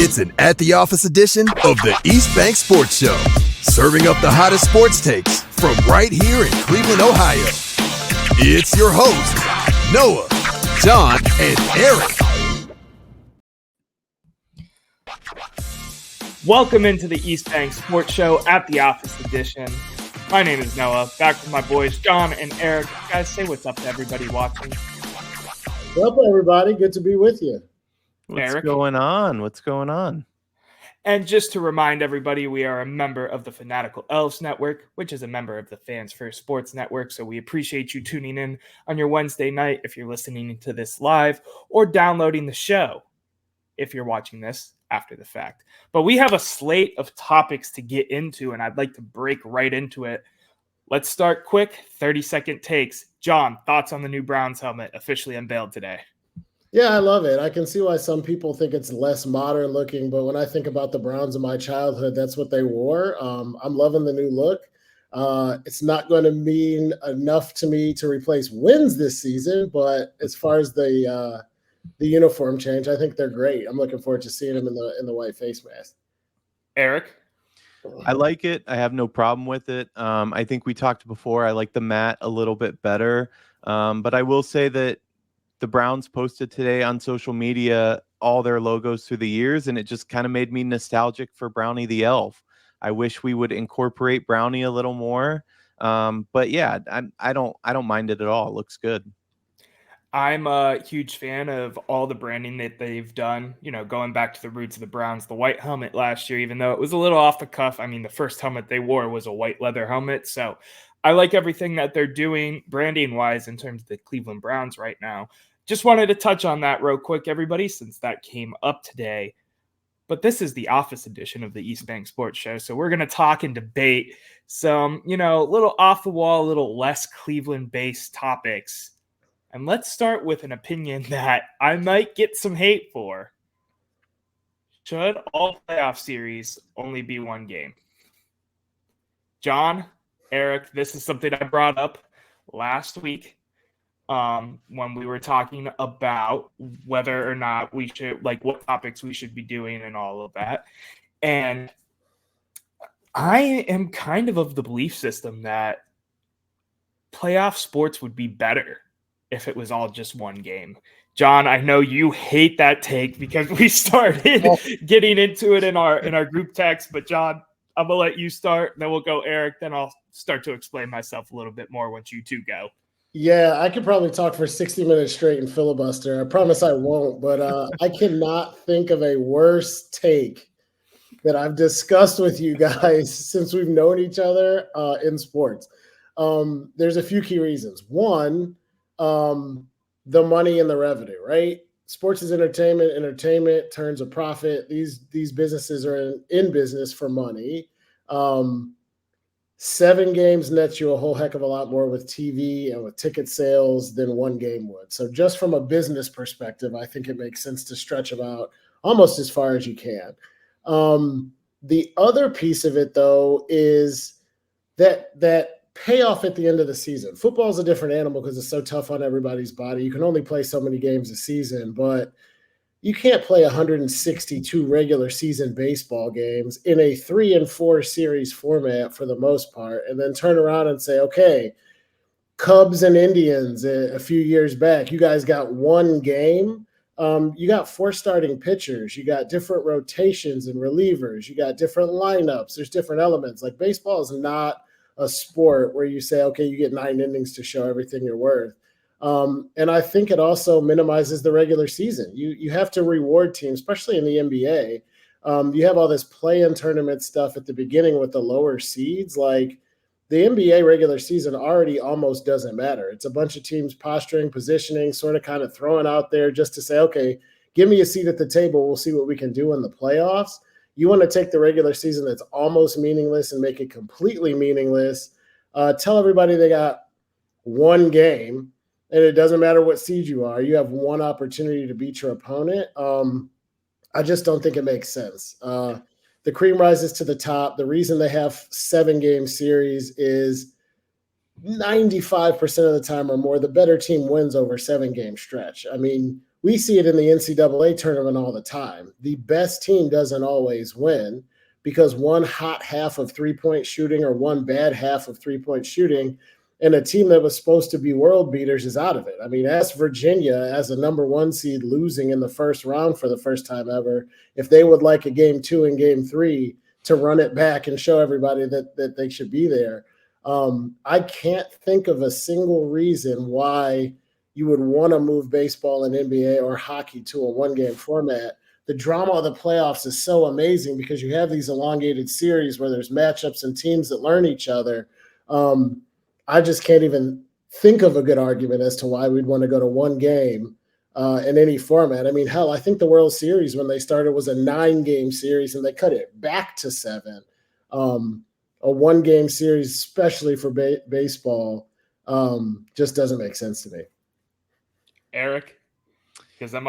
It's an At the Office edition of the East Bank Sports Show, serving up the hottest sports takes from right here in Cleveland, Ohio. It's your host, Noah, John, and Erik. Welcome into the East Bank Sports Show at the Office edition. My name is Noah, back with my boys John and Erik. Guys, say what's up to everybody watching. What's up, everybody? Good to be with you. What's Erik? going on? What's going on? And just to remind everybody, we are a member of the Fanatical Elves Network, which is a member of the Fans First Sports Network. So we appreciate you tuning in on your Wednesday night if you're listening to this live, or downloading the show if you're watching this after the fact. But we have a slate of topics to get into, and I'd like to break right into it. Let's start quick, 30-second takes. John, thoughts on the new Browns helmet officially unveiled today? Yeah, I love it. I can see why some people think it's less modern looking, but when I think about the Browns of my childhood, that's what they wore. I'm loving the new look. It's not going to mean enough to me to replace wins this season, but as far as the uniform change, I think they're great. I'm looking forward to seeing them in the white face mask. Erik? I like it. I have no problem with it. I think we talked before. I like the matte a little bit better. But I will say that the Browns posted today on social media all their logos through the years, and it just kind of made me nostalgic for Brownie the Elf. I wish we would incorporate Brownie a little more. But yeah, I don't mind it at all. It looks good. I'm a huge fan of all the branding that they've done, going back to the roots of the Browns. The white helmet last year, even though it was a little off the cuff, I mean, the first helmet they wore was a white leather helmet. So I like everything that they're doing branding-wise in terms of the Cleveland Browns right now. Just wanted to touch on that real quick, everybody, since that came up today. But this is the Office edition of the East Bank Sports Show, so we're going to talk and debate some, little off-the-wall, a little less Cleveland-based topics. And let's start with an opinion that I might get some hate for. Should all playoff series only be one game? John, Erik, this is something I brought up last week when we were talking about whether or not we should, what topics we should be doing and all of that. And I am kind of the belief system that playoff sports would be better if it was all just one game. John, I know you hate that take because we started getting into it in our group text, but John, I'm going to let you start, then we'll go Erik, then I'll start to explain myself a little bit more once you two go. Yeah, I could probably talk for 60 minutes straight and filibuster. I promise I won't, but I cannot think of a worse take that I've discussed with you guys since we've known each other in sports. There's a few key reasons. One, the money and the revenue, right? Sports is entertainment. Entertainment turns a profit. These businesses are in business for money. 7 games nets you a whole heck of a lot more with TV and with ticket sales than one game would. So just from a business perspective, I think it makes sense to stretch them out almost as far as you can. The other piece of it, though, is that payoff at the end of the season. Football is a different animal because it's so tough on everybody's body. You can only play so many games a season, but you can't play 162 regular season baseball games in a 3 and 4 series format for the most part, and then turn around and say, okay, Cubs and Indians a few years back, you guys got one game. You got 4 starting pitchers. You got different rotations and relievers. You got different lineups. There's different elements. Like baseball is not a sport where you say, okay, you get 9 innings to show everything you're worth. And I think it also minimizes the regular season. You have to reward teams, especially in the NBA. You have all this play-in tournament stuff at the beginning with the lower seeds. Like the NBA regular season already almost doesn't matter. It's a bunch of teams posturing, positioning, sort of kind of throwing out there just to say, okay, give me a seat at the table. We'll see what we can do in the playoffs. You want to take the regular season that's almost meaningless and make it completely meaningless. Tell everybody they got one game, and it doesn't matter what seed you are. You have one opportunity to beat your opponent. I just don't think it makes sense. The cream rises to the top. The reason they have 7-game series is 95% of the time or more, the better team wins over 7-game stretch. I mean, we see it in the NCAA tournament all the time. The best team doesn't always win because one hot half of three-point shooting or one bad half of three-point shooting, and a team that was supposed to be world beaters is out of it. I mean, ask Virginia as a number 1 seed losing in the first round for the first time ever, if they would like a game 2 and game 3 to run it back and show everybody that they should be there. I can't think of a single reason why you would want to move baseball and NBA or hockey to a one-game format. The drama of the playoffs is so amazing because you have these elongated series where there's matchups and teams that learn each other. I just can't even think of a good argument as to why we'd want to go to one game in any format. I mean, hell, I think the World Series when they started was a 9-game series and they cut it back to 7. A one-game series, especially for baseball, just doesn't make sense to me. Erik, because I'm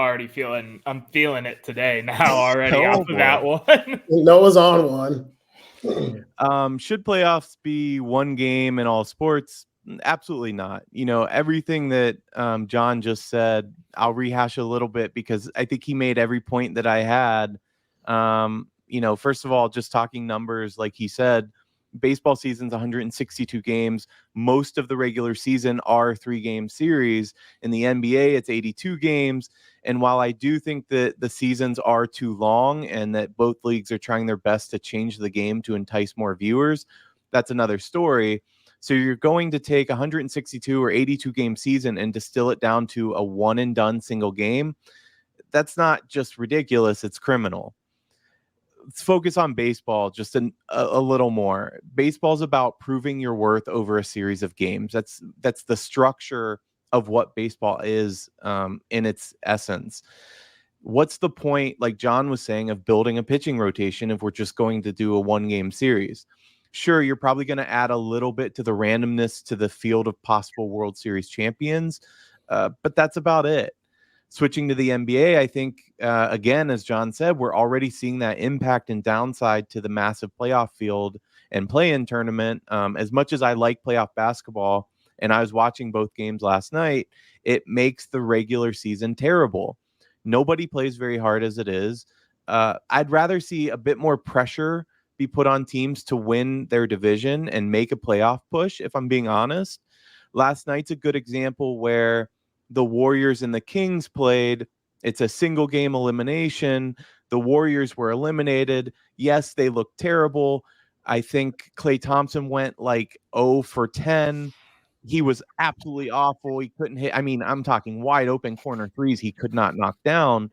feeling it today now already off of that one. Noah's on one. Should playoffs be one game in all sports? Absolutely not. Everything that John just said, I'll rehash a little bit because I think he made every point that I had. First of all, just talking numbers, like he said, baseball season's 162 games. Most of the regular season are 3-game series. In the NBA, it's 82 games. And while I do think that the seasons are too long and that both leagues are trying their best to change the game to entice more viewers, that's another story. So you're going to take 162 or 82 game season and distill it down to a one and done single game. That's not just ridiculous, it's criminal. Let's focus on baseball just a little more. Baseball's about proving your worth over a series of games. That's the structure of what baseball is in its essence. What's the point, like John was saying, of building a pitching rotation if we're just going to do a one-game series? Sure, you're probably going to add a little bit to the randomness to the field of possible World Series champions, but that's about it. Switching to the NBA, I think, again, as John said, we're already seeing that impact and downside to the massive playoff field and play-in tournament. As much as I like playoff basketball, and I was watching both games last night, it makes the regular season terrible. Nobody plays very hard as it is. I'd rather see a bit more pressure be put on teams to win their division and make a playoff push, if I'm being honest. Last night's a good example where the Warriors and the Kings played. It's a single game elimination. The Warriors were eliminated. Yes, they looked terrible. I think Klay Thompson went like 0 for 10. He was absolutely awful. He couldn't hit. I mean, I'm talking wide open corner threes he could not knock down.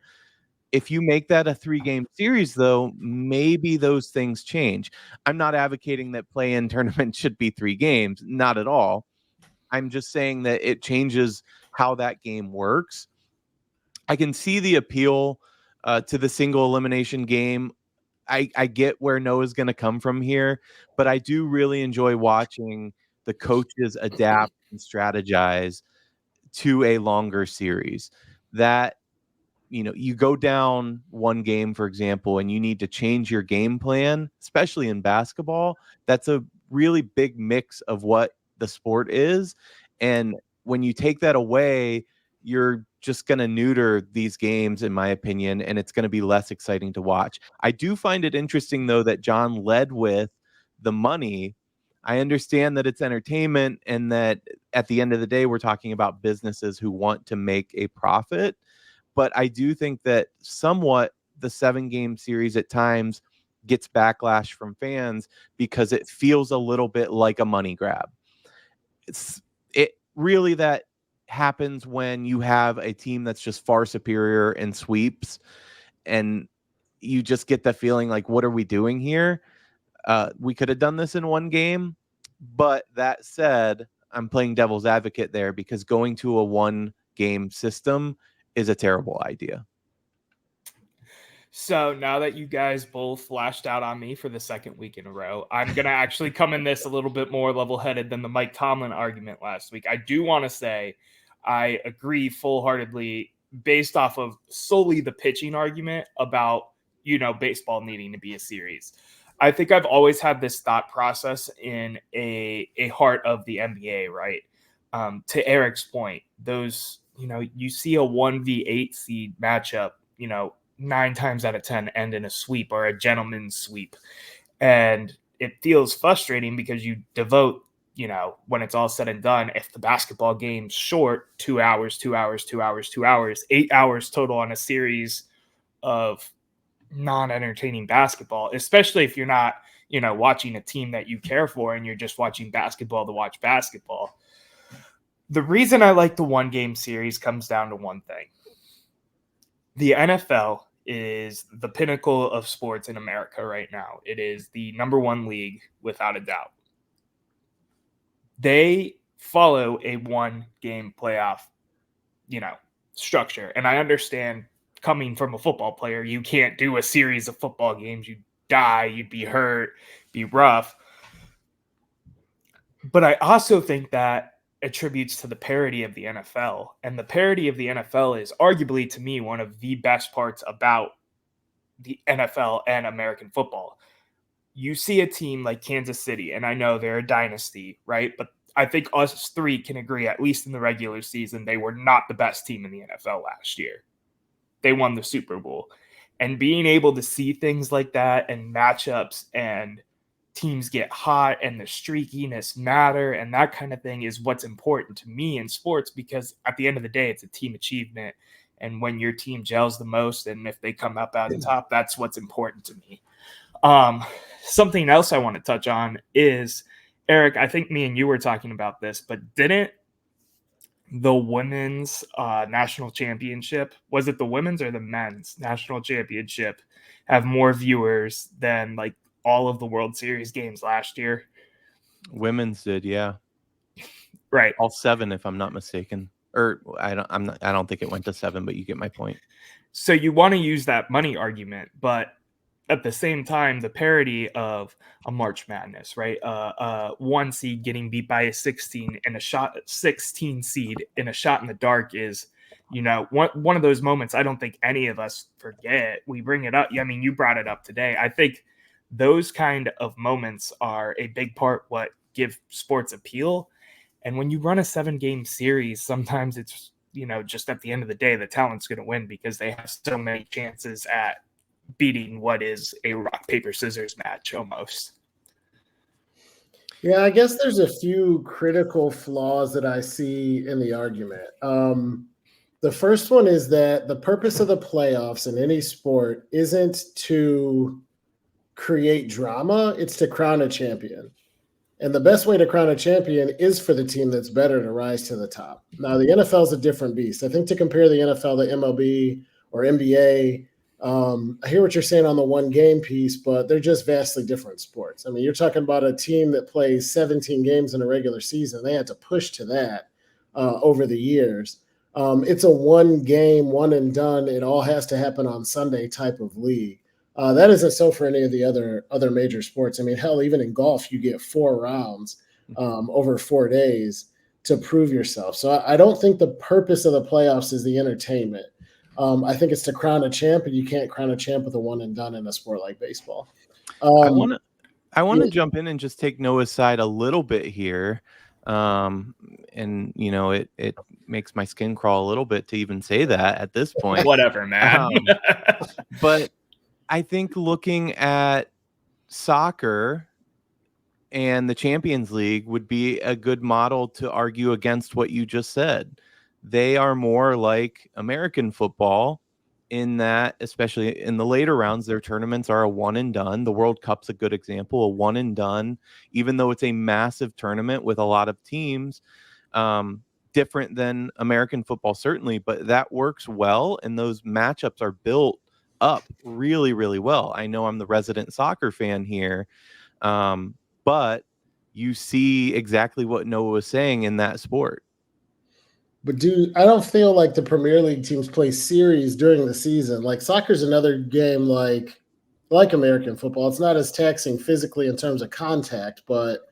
If you make that a 3-game series, though, maybe those things change. I'm not advocating that play-in tournament should be 3 games. Not at all. I'm just saying that it changes how that game works. I can see the appeal to the single elimination game. I get where Noah's going to come from here, but I do really enjoy watching the coaches adapt and strategize to a longer series. That, you go down one game, for example, and you need to change your game plan, especially in basketball. That's a really big mix of what the sport is. And when you take that away, you're just going to neuter these games, in my opinion, and it's going to be less exciting to watch. I do find it interesting, though, that John led with the money. I understand that it's entertainment and that at the end of the day, we're talking about businesses who want to make a profit. But I do think that somewhat the 7-game series at times gets backlash from fans because it feels a little bit like a money grab. It really that happens when you have a team that's just far superior and sweeps, and you just get the feeling like, what are we doing here? We could have done this in one game, but that said, I'm playing devil's advocate there because going to a 1-game system is a terrible idea. So now that you guys both lashed out on me for the second week in a row, I'm going to actually come in this a little bit more level-headed than the Mike Tomlin argument last week. I do want to say I agree full-heartedly based off of solely the pitching argument about, baseball needing to be a series. I think I've always had this thought process in a heart of the NBA, right? To Erik's point, those you see a 1v8 seed matchup, 9 times out of 10 end in a sweep or a gentleman's sweep. And it feels frustrating because you devote, when it's all said and done, if the basketball game's short, 2 hours, 2 hours, 2 hours, 2 hours, 8 hours total on a series of non-entertaining basketball, especially if you're not, watching a team that you care for and you're just watching basketball to watch basketball. The reason I like the 1-game series comes down to one thing. The NFL is the pinnacle of sports in America right now. It is the number 1 league without a doubt. They follow a 1-game playoff, structure. And I understand, coming from a football player, you can't do a series of football games. You'd die, you'd be hurt, be rough. But I also think that attributes to the parity of the NFL. And the parity of the NFL is arguably, to me, one of the best parts about the NFL and American football. You see a team like Kansas City, and I know they're a dynasty, right? But I think us three can agree, at least in the regular season, they were not the best team in the NFL last year. They won the Super Bowl. And being able to see things like that and matchups and teams get hot and the streakiness matter and that kind of thing is what's important to me in sports, because at the end of the day, it's a team achievement. And when your team gels the most and if they come up out of the top, that's what's important to me. Something else I want to touch on is, Erik, I think me and you were talking about this, but didn't the women's national championship, was it the women's or the men's national championship, have more viewers than like all of the World Series games last year? Women's did, yeah. Right. All 7, if I'm not mistaken. Or I don't think it went to 7, but you get my point. So you want to use that money argument, but at the same time, the parity of a March Madness, right? 1 seed getting beat by a 16 seed in a shot in the dark is, one of those moments I don't think any of us forget. We bring it up. I mean, you brought it up today. I think those kind of moments are a big part what give sports appeal. And when you run a 7-game series, sometimes it's, just at the end of the day, the talent's going to win because they have so many chances at beating what is a rock, paper, scissors match almost. Yeah, I guess there's a few critical flaws that I see in the argument. The first one is that the purpose of the playoffs in any sport isn't to create drama, it's to crown a champion. And the best way to crown a champion is for the team that's better to rise to the top. Now, the NFL is a different beast. I think to compare the NFL to MLB or NBA, I hear what you're saying on the 1-game piece, but they're just vastly different sports. I mean, you're talking about a team that plays 17 games in a regular season. They had to push to that over the years. It's a 1-game, one and done. It all has to happen on Sunday type of league. That isn't so for any of the other major sports. I mean, hell, even in golf, you get 4 rounds over 4 days to prove yourself. So I don't think the purpose of the playoffs is the entertainment. I think it's to crown a champ, and you can't crown a champ with a one and done in a sport like baseball. I want to jump in and just take Noah's side a little bit here. And it makes my skin crawl a little bit to even say that at this point. Whatever, man. But I think looking at soccer and the Champions League would be a good model to argue against what you just said. They are more like American football in that, especially in the later rounds, their tournaments are a one and done. The World Cup's a good example, a one and done, even though it's a massive tournament with a lot of teams, different than American football, certainly, but that works well. And those matchups are built up really, really well. I know I'm the resident soccer fan here, but you see exactly what Noah was saying in that sport. But I don't feel like the Premier League teams play series during the season. Like soccer's another game like American football. It's not as taxing physically in terms of contact, but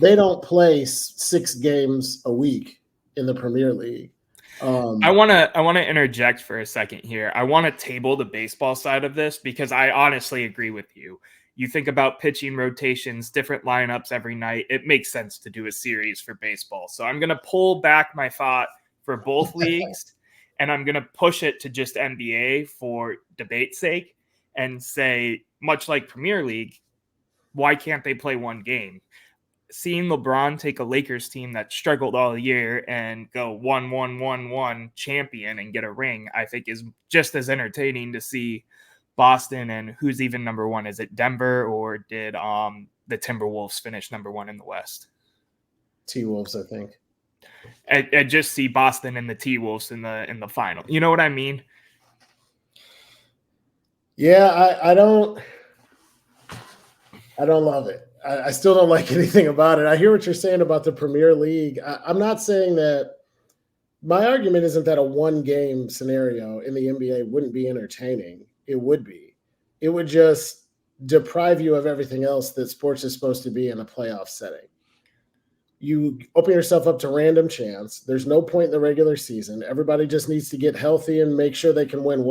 they don't play 6 games a week in the Premier League. I want to interject for a second here. I want to table the baseball side of this because I honestly agree with you. You think about pitching rotations, different lineups every night. It makes sense to do a series for baseball. So I'm going to pull back my thought for both leagues, and I'm going to push it to just NBA for debate's sake and say, much like Premier League, why can't they play one game? Seeing LeBron take a Lakers team that struggled all year and go 1-1-1-1 champion and get a ring, I think is just as entertaining to see Boston and who's even number one. Is it Denver, or did the Timberwolves finish number one in the West? T-Wolves, I think. I just see Boston and the T-Wolves in the final. You know what I mean? Yeah, I don't love it. I still don't like anything about it. I hear what you're saying about the Premier League. I'm not saying that. My argument isn't that a one-game scenario in the NBA wouldn't be entertaining. It would be. It would just deprive you of everything else that sports is supposed to be in a playoff setting. You open yourself up to random chance. There's no point in the regular season. Everybody just needs to get healthy and make sure they can win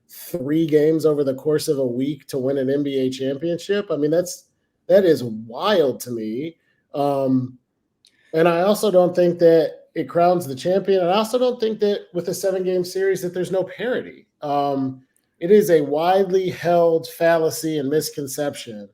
3 games over the course of a week to win an NBA championship. I mean, that is wild to me. And I also don't think that it crowns the champion. And I also don't think that with a 7-game series that there's no parity. It is a widely held fallacy and misconception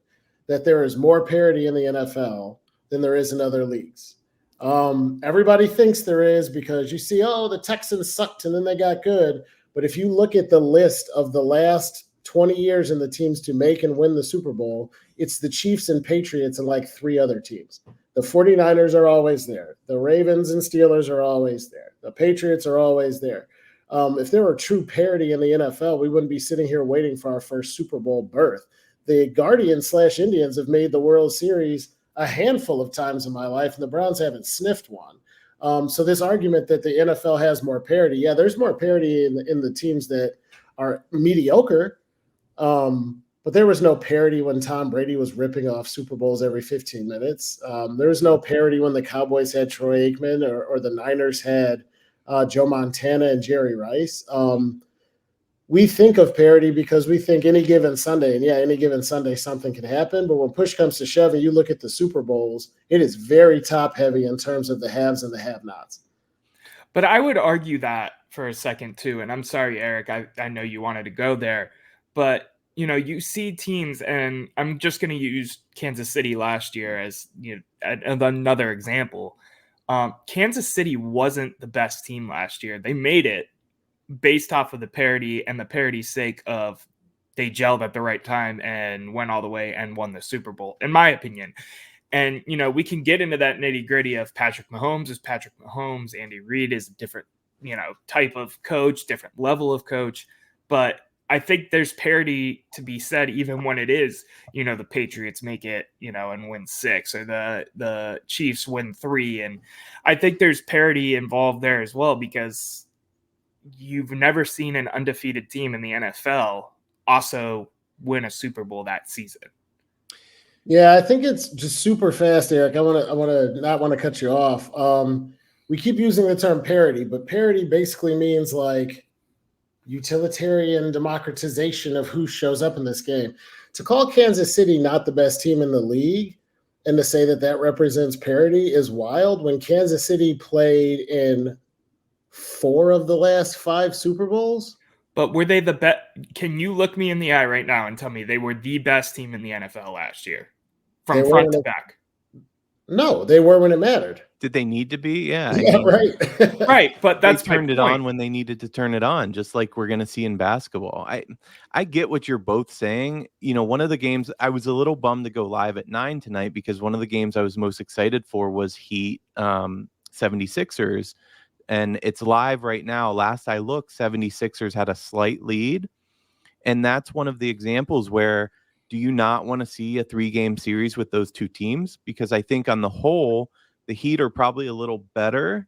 that there is more parity in the NFL than there is in other leagues. Everybody thinks there is because you see, the Texans sucked and then they got good. But if you look at the list of the last 20 years in the teams to make and win the Super Bowl, it's the Chiefs and Patriots and like 3 other teams. The 49ers are always there. The Ravens and Steelers are always there. The Patriots are always there. If there were true parity in the NFL, we wouldn't be sitting here waiting for our first Super Bowl berth. The Guardians/Indians have made the World Series a handful of times in my life, and the Browns haven't sniffed one. So this argument that the NFL has more parity, yeah, there's more parity in the teams that are mediocre. But there was no parity when Tom Brady was ripping off Super Bowls every 15 minutes. There was no parity when the Cowboys had Troy Aikman or the Niners had Joe Montana and Jerry Rice. We think of parity because we think any given Sunday, and any given Sunday something can happen. But when push comes to shove and you look at the Super Bowls, it is very top heavy in terms of the haves and the have-nots. But I would argue that for a second too. And I'm sorry, Eric, I know you wanted to go there, but you see teams, and I'm just going to use Kansas City last year as another example. Kansas City wasn't the best team last year. They made it based off of the parity and the parity's sake of they gelled at the right time and went all the way and won the Super Bowl, in my opinion. And, we can get into that nitty gritty of Patrick Mahomes is Patrick Mahomes. Andy Reid is a different, type of coach, different level of coach. But I think there's parity to be said, even when it is, the Patriots make it, and win 6, or the Chiefs win 3. And I think there's parity involved there as well, because you've never seen an undefeated team in the NFL also win a Super Bowl that season. Yeah, I think it's just super fast, Eric. I want to not want to cut you off. We keep using the term parity, but parity basically means like utilitarian democratization of who shows up in this game. To call Kansas City not the best team in the league and to say that represents parity is wild, when Kansas City played in 4 of the last 5 Super Bowls. But were they the best? Can you look me in the eye right now and tell me they were the best team in the NFL last year from front to back? No, they were when it mattered. Did they need to be? Yeah, right. Right, but that's they turned it on when they needed to turn it on, just like we're going to see in basketball. I get what you're both saying. One of the games, I was a little bummed to go live at 9 tonight because one of the games I was most excited for was Heat 76ers. And it's live right now. Last I looked, 76ers had a slight lead. And that's one of the examples where, do you not want to see a 3-game series with those 2 teams? Because I think on the whole, the Heat are probably a little better,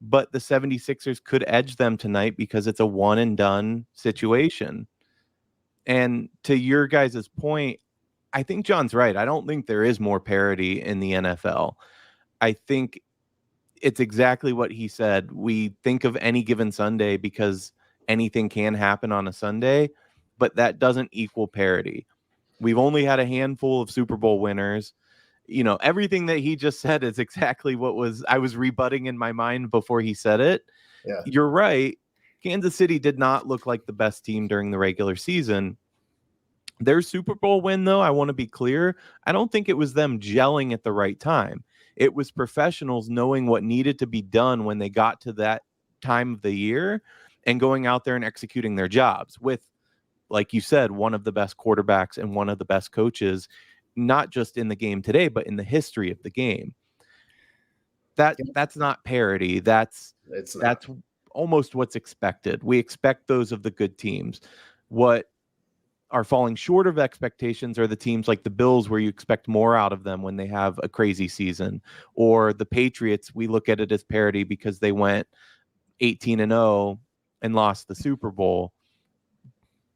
but the 76ers could edge them tonight because it's a one and done situation. And to your guys' point, I think John's right. I don't think there is more parity in the NFL. I think it's exactly what he said. We think of any given Sunday because anything can happen on a Sunday, but that doesn't equal parity. We've only had a handful of Super Bowl winners everything that he just said is exactly what I was rebutting in my mind before he said it. Yeah. You're right. Kansas City did not look like the best team during the regular season. Their Super Bowl win, though, I want to be clear, I don't think it was them gelling at the right time. It was professionals knowing what needed to be done when they got to that time of the year and going out there and executing their jobs with, like you said, one of the best quarterbacks and one of the best coaches, not just in the game today, but in the history of the game. That's not parity. That's almost what's expected. We expect those of the good teams. What are falling short of expectations are the teams like the Bills, where you expect more out of them when they have a crazy season, or the Patriots. We look at it as parity because they went 18-0 and lost the Super Bowl.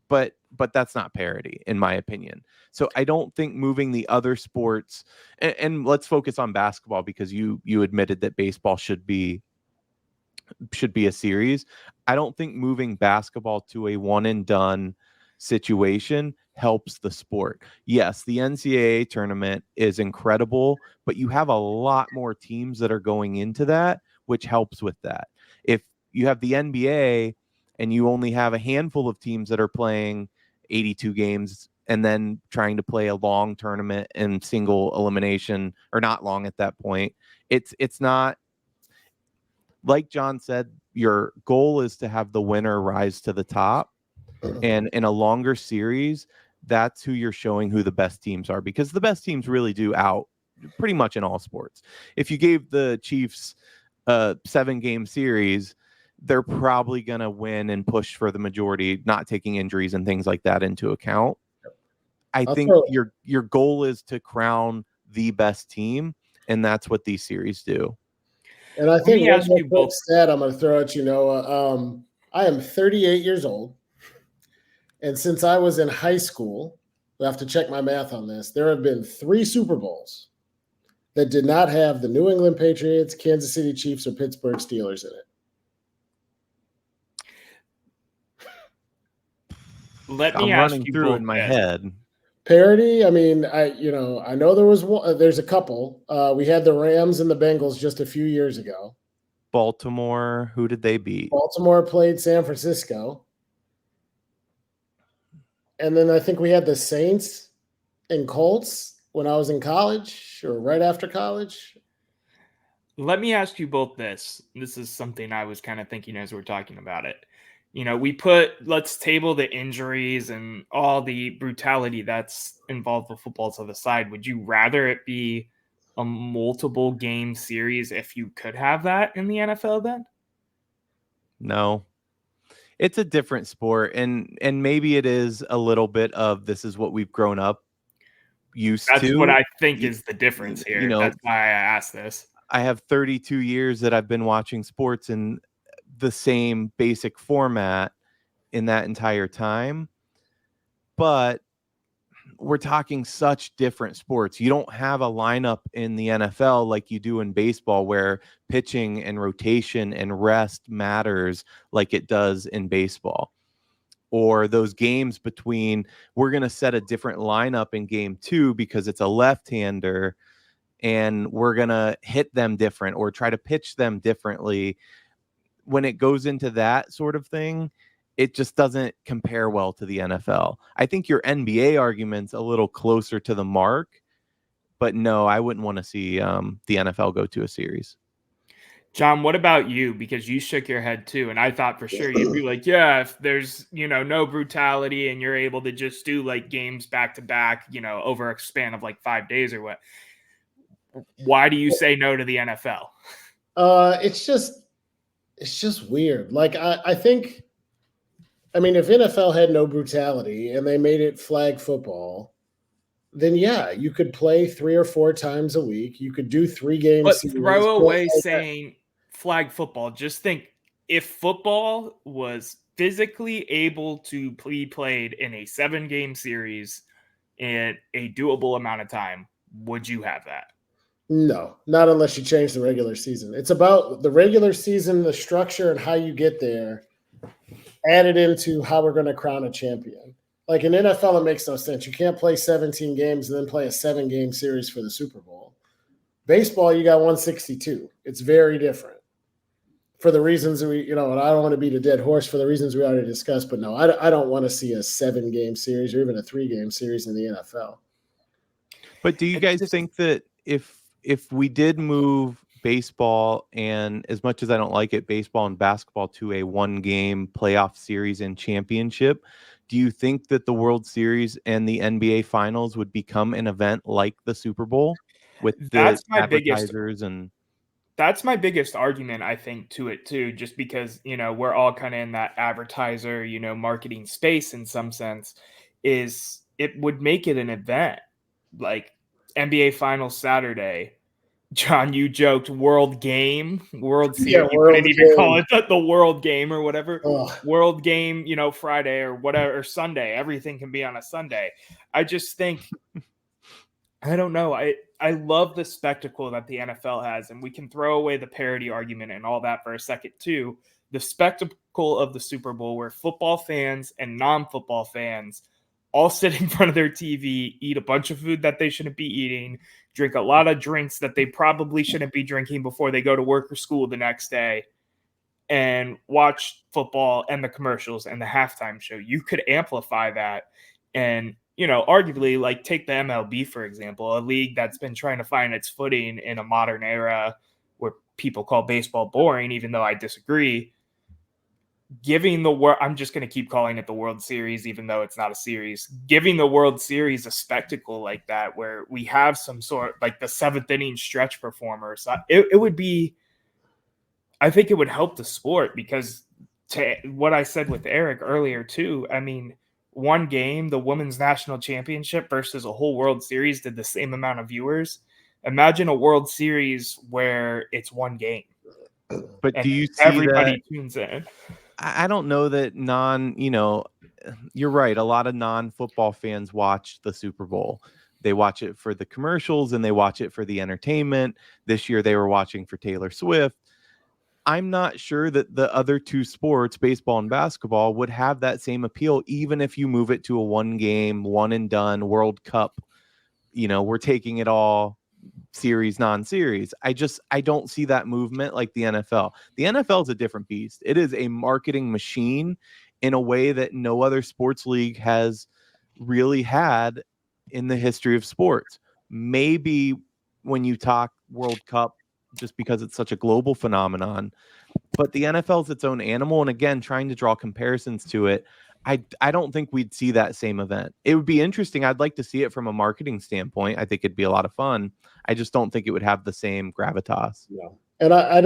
But that's not parity, in my opinion. So I don't think moving the other sports, and let's focus on basketball because you admitted that baseball should be a series. I don't think moving basketball to a one and done situation helps the sport. Yes, the NCAA tournament is incredible, but you have a lot more teams that are going into that, which helps with that. If you have the NBA and you only have a handful of teams that are playing 82 games and then trying to play a long tournament and single elimination, or not long at that point, it's not, like John said, your goal is to have the winner rise to the top. And in a longer series, that's who you're showing who the best teams are, because the best teams really do out pretty much in all sports. If you gave the Chiefs a 7-game series, they're probably going to win and push for the majority, not taking injuries and things like that into account. I think your goal is to crown the best team, and that's what these series do. And I think one more quick stat I'm going to throw at you, Noah. I am 38 years old. And since I was in high school, I have to check my math on this, there have been 3 Super Bowls that did not have the New England Patriots, Kansas City Chiefs, or Pittsburgh Steelers in it. Let me ask running you through both in my head. Parity, I mean, I know there was one, there's a couple. We had the Rams and the Bengals just a few years ago. Baltimore, who did they beat? Baltimore played San Francisco. And then I think we had the Saints and Colts when I was in college, or right after college. Let me ask you both this. This is something I was kind of thinking as we're talking about it. Let's table the injuries and all the brutality that's involved with football to the side. Would you rather it be a multiple game series if you could have that in the NFL then? No. It's a different sport, and maybe it is a little bit of this is what we've grown up used to. That's what I think is the difference here. That's why I asked this. I have 32 years that I've been watching sports in the same basic format in that entire time, but we're talking such different sports. You don't have a lineup in the NFL like you do in baseball, where pitching and rotation and rest matters like it does in baseball. Or those games between, we're going to set a different lineup in game 2 because it's a left-hander and we're going to hit them different or try to pitch them differently. When it goes into that sort of thing, it just doesn't compare well to the NFL. I think your NBA argument's a little closer to the mark, but no, I wouldn't want to see the NFL go to a series. John, what about you? Because you shook your head too, and I thought for sure you'd be like, yeah, if there's, no brutality and you're able to just do like games back to back, over a span of like 5 days or what. Why do you say no to the NFL? It's just weird. Like, I think, if NFL had no brutality and they made it flag football, then yeah, you could play 3 or 4 times a week. You could do 3 games. But throw away saying flag football. Just think, if football was physically able to be played in a 7-game series in a doable amount of time, would you have that? No, not unless you change the regular season. It's about the regular season, the structure, and how you get there, added into how we're going to crown a champion. Like in NFL, it makes no sense. You can't play 17 games and then play a 7-game series for the Super Bowl. Baseball, you got 162. It's very different for the reasons and I don't want to beat a dead horse for the reasons we already discussed, but no, I don't want to see a 7-game series or even a 3-game series in the NFL. But do you guys think that if we did move baseball, and as much as I don't like it, baseball and basketball to a 1-game playoff series and championship, do you think that the World Series and the NBA Finals would become an event like the Super Bowl with the advertisers That's my biggest argument, I think, to it too, just because, we're all kind of in that advertiser, marketing space in some sense, is it would make it an event. Like NBA Finals Saturday. John, you joked World Series. You couldn't even call it the World Game or whatever. Ugh. World Game, Friday or whatever, or Sunday. Everything can be on a Sunday. I just think, I don't know. I love the spectacle that the NFL has, and we can throw away the parody argument and all that for a second too. The spectacle of the Super Bowl, where football fans and non-football fans all sit in front of their TV, eat a bunch of food that they shouldn't be eating, drink a lot of drinks that they probably shouldn't be drinking before they go to work or school the next day, and watch football and the commercials and the halftime show. You could amplify that and, arguably, like, take the MLB, for example, a league that's been trying to find its footing in a modern era where people call baseball boring, even though I disagree. Giving I'm just going to keep calling it the World Series, even though it's not a series. Giving the World Series a spectacle like that, where we have some sort, like the 7th inning stretch performers, it would be. I think it would help the sport, because to what I said with Erik earlier too. I mean, one game, the women's national championship versus a whole World Series, did the same amount of viewers. Imagine a World Series where it's one game. But do you see everybody tunes in? I don't know that you're right. A lot of non-football fans watch the Super Bowl. They watch it for the commercials and they watch it for the entertainment. This year they were watching for Taylor Swift. I'm not sure that the other two sports, baseball and basketball, would have that same appeal, even if you move it to a 1-game, one and done World Cup. We're taking it all series, non-series. I don't see that movement like the NFL. The NFL is a different beast. It is a marketing machine in a way that no other sports league has really had in the history of sports. Maybe when you talk World Cup, just because it's such a global phenomenon, but the NFL is its own animal. And again, trying to draw comparisons to it, I don't think we'd see that same event. It would be interesting. I'd like to see it from a marketing standpoint. I think it'd be a lot of fun. I just don't think it would have the same gravitas. Yeah. And I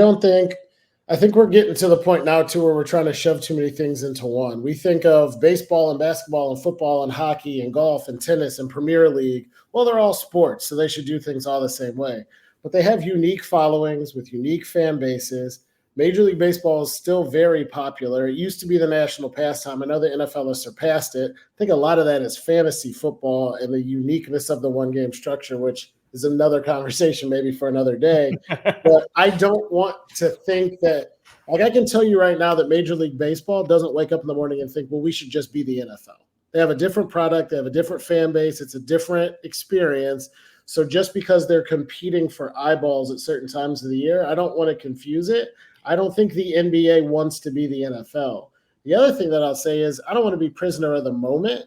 think we're getting to the point now too, where we're trying to shove too many things into one. We think of baseball and basketball and football and hockey and golf and tennis and Premier League. Well, they're all sports, so they should do things all the same way. But they have unique followings with unique fan bases. Major League Baseball is still very popular. It used to be the national pastime. I know the NFL has surpassed it. I think a lot of that is fantasy football and the uniqueness of the 1-game structure, which is another conversation maybe for another day. But I don't want to think that, like, I can tell you right now that Major League Baseball doesn't wake up in the morning and think, well, we should just be the NFL. They have a different product. They have a different fan base. It's a different experience. So just because they're competing for eyeballs at certain times of the year, I don't want to confuse it. I don't think the NBA wants to be the NFL. The other thing that I'll say is I don't want to be prisoner of the moment.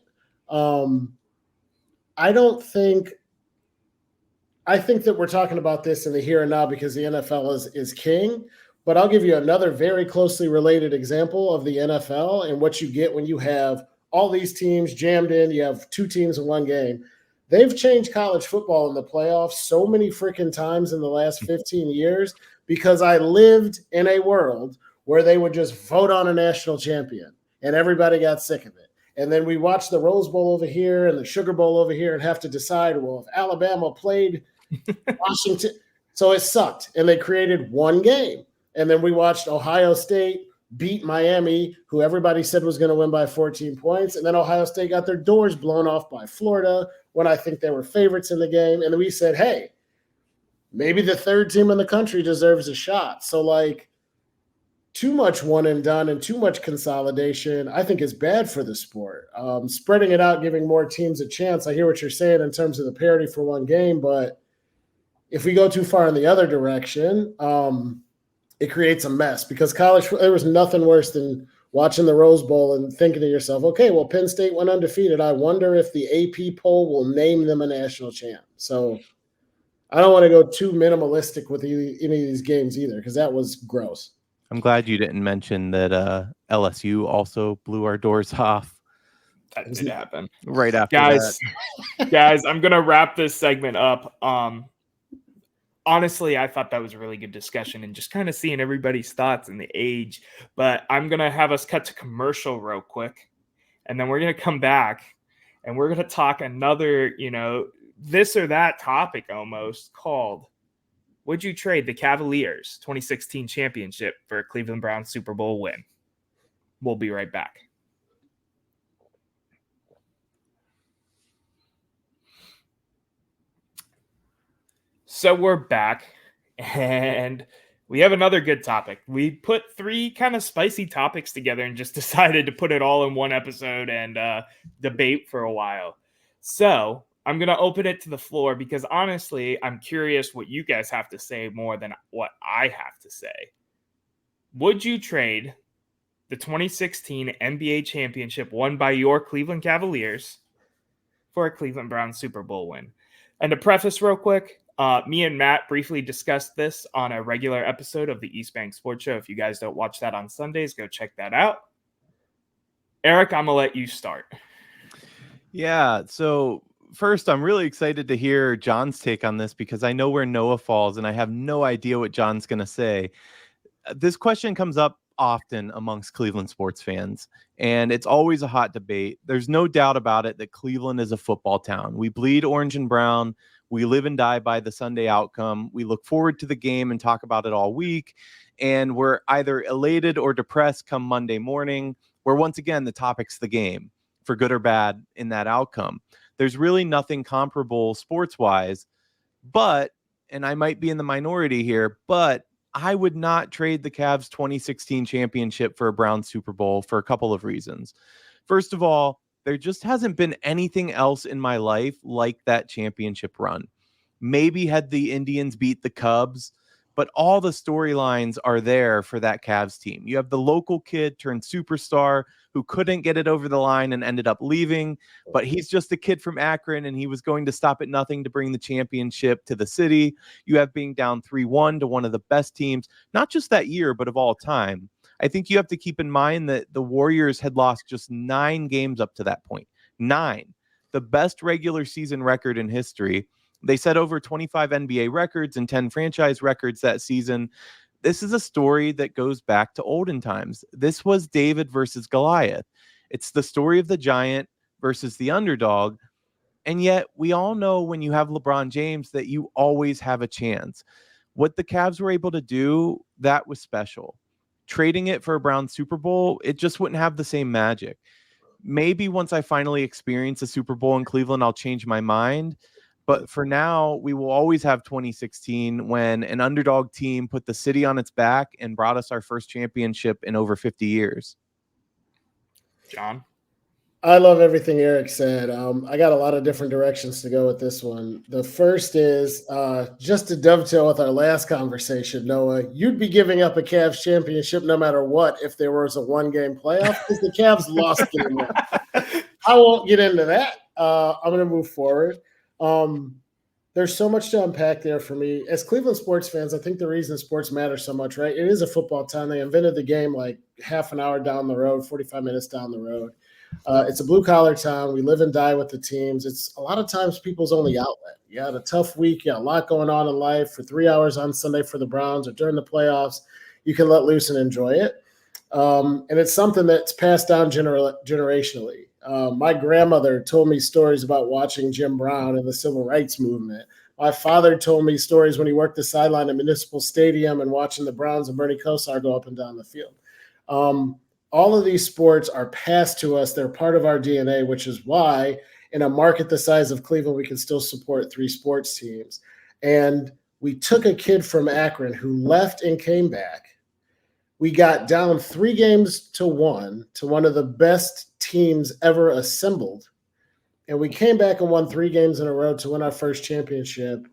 I think that we're talking about this in the here and now because the NFL is king. But I'll give you another very closely related example of the NFL and what you get when you have all these teams jammed in. You have 2 teams in one game. They've changed college football in the playoffs so many freaking times in the last 15 years because I lived in a world where they would just vote on a national champion and everybody got sick of it. And then we watched the Rose Bowl over here and the Sugar Bowl over here and have to decide, well, if Alabama played Washington. So it sucked. And they created one game. And then we watched Ohio State beat Miami, who everybody said was going to win by 14 points. And then Ohio State got their doors blown off by Florida when I think they were favorites in the game. And then we said, hey, maybe the third team in the country deserves a shot. So, like, too much one and done and too much consolidation, I think, is bad for the sport. Spreading it out, giving more teams a chance. I hear what you're saying in terms of the parity for one game, but if we go too far in the other direction, it creates a mess because there was nothing worse than watching the Rose Bowl and thinking to yourself, okay, well, Penn State went undefeated. I wonder if the AP poll will name them a national champ. So I don't want to go too minimalistic with any of these games either because that was gross. I'm glad you didn't mention that LSU also blew our doors off. That did happen. Right after that. Guys, guys, I'm going to wrap this segment up. Honestly, I thought that was a really good discussion and just kind of seeing everybody's thoughts and the age. But I'm going to have us cut to commercial real quick. And then we're going to come back and we're going to talk another, this or that topic almost called, would you trade the Cavaliers 2016 championship for a Cleveland Browns Super Bowl win? We'll be right back. So we're back, and we have another good topic. We put 3 kind of spicy topics together and just decided to put it all in one episode and debate for a while. So I'm going to open it to the floor because honestly, I'm curious what you guys have to say more than what I have to say. Would you trade the 2016 NBA championship won by your Cleveland Cavaliers for a Cleveland Browns Super Bowl win? And to preface real quick, me and Matt briefly discussed this on a regular episode of the East Bank Sports Show. If you guys don't watch that on Sundays, go check that out. Erik, I'm going to let you start. Yeah, so first, I'm really excited to hear John's take on this because I know where Noah falls and I have no idea what John's going to say. This question comes up often amongst Cleveland sports fans, and it's always a hot debate. There's no doubt about it that Cleveland is a football town. We bleed orange and brown. We live and die by the Sunday outcome. We look forward to the game and talk about it all week, and we're either elated or depressed come Monday morning, where once again, the topic's the game, for good or bad in that outcome. There's really nothing comparable sports-wise, but, and I might be in the minority here, but I would not trade the Cavs 2016 championship for a Browns Super Bowl for a couple of reasons. First of all, there just hasn't been anything else in my life like that championship run. Maybe had the Indians beat the Cubs, but all the storylines are there for that Cavs team. You have the local kid turned superstar who couldn't get it over the line and ended up leaving, but he's just a kid from Akron and he was going to stop at nothing to bring the championship to the city. You have being down 3-1 to one of the best teams, not just that year, but of all time. I think you have to keep in mind that the Warriors had lost just 9 games up to that point. 9. The best regular season record in history. They set over 25 NBA records and 10 franchise records that season. This is a story that goes back to olden times. This was David versus Goliath. It's the story of the giant versus the underdog. And yet we all know when you have LeBron James that you always have a chance. What the Cavs were able to do, that was special. Trading it for a Browns Super Bowl, it just wouldn't have the same magic. Maybe once I finally experience a Super Bowl in Cleveland, I'll change my mind. But for now, we will always have 2016 when an underdog team put the city on its back and brought us our first championship in over 50 years. John? I love everything Erik said. I got a lot of different directions to go with this one. The first is just to dovetail with our last conversation, Noah, you'd be giving up a Cavs championship no matter what if there was a 1-game playoff because the Cavs lost game 1. I won't get into that. I'm going to move forward. There's so much to unpack there for me. As Cleveland sports fans, I think the reason sports matter so much, right? It is a football town. They invented the game like half an hour down the road, 45 minutes down the road. It's a blue-collar town. We live and die with the teams. It's a lot of times people's only outlet. You had a tough week. You had a lot going on in life. For 3 hours on Sunday for the Browns or during the playoffs, you can let loose and enjoy it. And it's something that's passed down generationally. My grandmother told me stories about watching Jim Brown and the civil rights movement. My father told me stories when he worked the sideline at Municipal Stadium and watching the Browns and Bernie Kosar go up and down the field. All of these sports are passed to us. They're part of our DNA, which is why in a market the size of Cleveland, we can still support 3 sports teams. And we took a kid from Akron who left and came back We got down 3-1 to one of the best teams ever assembled. And we came back and won 3 games in a row to win our first championship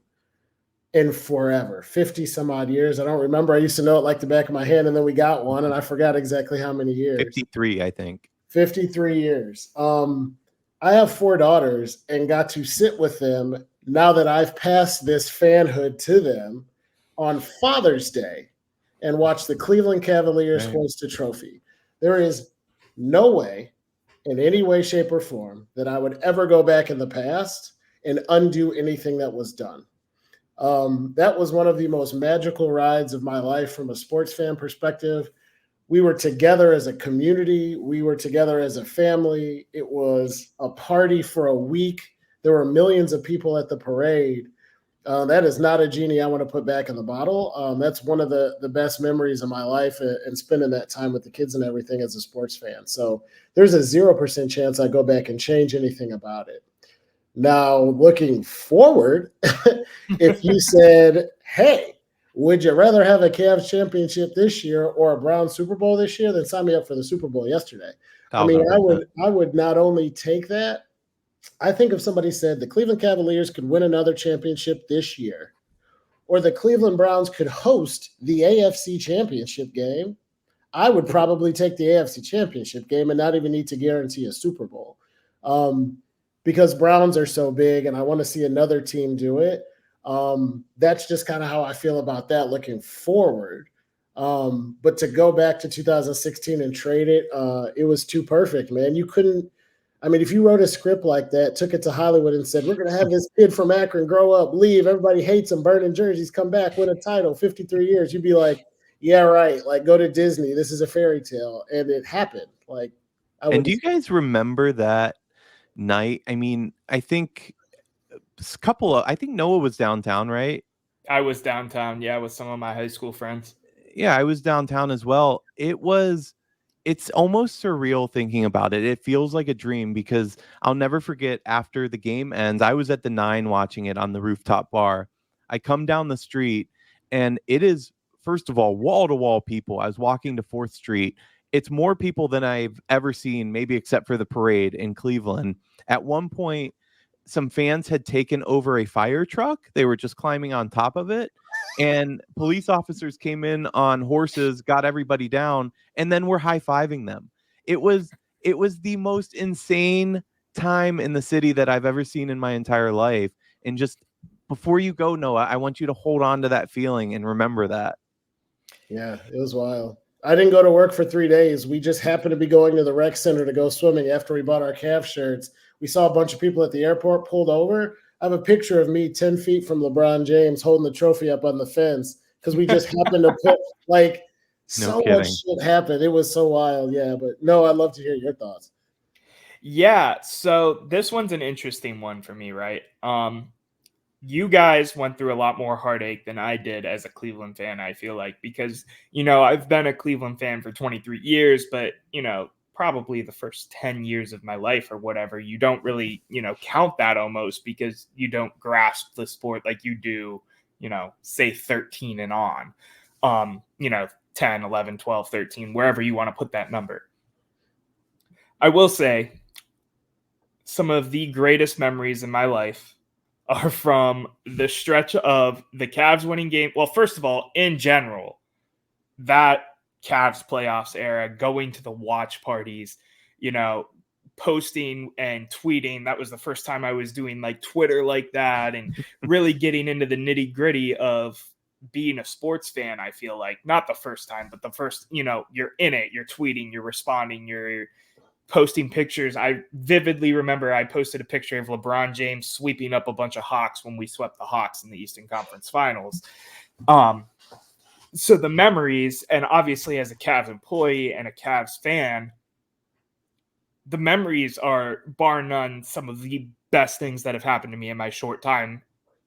in forever, 50 some odd years. I don't remember. I used to know it like the back of my hand, and then we got one, and I forgot exactly how many years. 53, I think. 53 years. I have 4 daughters and got to sit with them now that I've passed this fanhood to them on Father's Day and watch the Cleveland Cavaliers hoist a trophy. There is no way, in any way, shape, or form, that I would ever go back in the past and undo anything that was done. That was one of the most magical rides of my life from a sports fan perspective. We were together as a community. We were together as a family. It was a party for a week. There were millions of people at the parade. That is not a genie I want to put back in the bottle. That's one of the best memories of my life, and spending that time with the kids and everything as a sports fan. So there's a 0% chance I go back and change anything about it. Now, looking forward, if you said, hey, would you rather have a Cavs championship this year or a Browns Super Bowl this year? Then sign me up for the Super Bowl yesterday. 1,000%. I mean, I would not only take that. I think if somebody said the Cleveland Cavaliers could win another championship this year, or the Cleveland Browns could host the AFC championship game, I would probably take the AFC championship game and not even need to guarantee a Super Bowl. Because Browns are so big and I want to see another team do it. That's just kind of how I feel about that looking forward. But to go back to 2016 and trade it, it was too perfect, man. You couldn't, I mean, if you wrote a script like that, took it to Hollywood and said, we're going to have this kid from Akron grow up, leave, everybody hates him, burning jerseys, come back, win a title, 53 years, you'd be like, yeah, right. Like, go to Disney. This is a fairy tale. And it happened. Like, and do you guys remember that night? I mean, I think I think Noah was downtown, right? I was downtown, yeah, with some of my high school friends. Yeah, I was downtown as well. It's almost surreal thinking about it. It feels like a dream because I'll never forget, after the game ends, I was at the 9 watching it on the rooftop bar. I come down the street and it is, first of all, wall-to-wall people. I was walking to 4th Street. It's more people than I've ever seen, maybe except for the parade in Cleveland. At one point, some fans had taken over a fire truck. They were just climbing on top of it. And police officers came in on horses, got everybody down, and then were high-fiving them. It was the most insane time in the city that I've ever seen in my entire life. And just before you go, Noah, I want you to hold on to that feeling and remember that. Yeah, it was wild. I didn't go to work for 3 days. We just happened to be going to the rec center to go swimming after we bought our Cavs shirts. We saw a bunch of people at the airport, pulled over. I have a picture of me 10 feet from LeBron James holding the trophy up on the fence because we just happened to put, like, so much shit happened. It was so wild. Yeah, but no, I'd love to hear your thoughts. Yeah, so this one's an interesting one for me, right? You guys went through a lot more heartache than I did as a Cleveland fan, I feel like, because, I've been a Cleveland fan for 23 years, but, probably the first 10 years of my life or whatever, you don't really, count that almost because you don't grasp the sport like you do, say 13 and on, 10, 11, 12, 13, wherever you want to put that number. I will say some of the greatest memories in my life are from the stretch of the Cavs winning game. Well, first of all, in general, that Cavs playoffs era, going to the watch parties, posting and tweeting. That was the first time I was doing like Twitter like that and really getting into the nitty gritty of being a sports fan. I feel like not the first time, but the first, you're in it, you're tweeting, you're responding, you're posting pictures. I vividly remember I posted a picture of LeBron James sweeping up a bunch of Hawks when we swept the Hawks in the Eastern Conference Finals. So the memories, and obviously as a Cavs employee and a Cavs fan, the memories are, bar none, some of the best things that have happened to me in my short time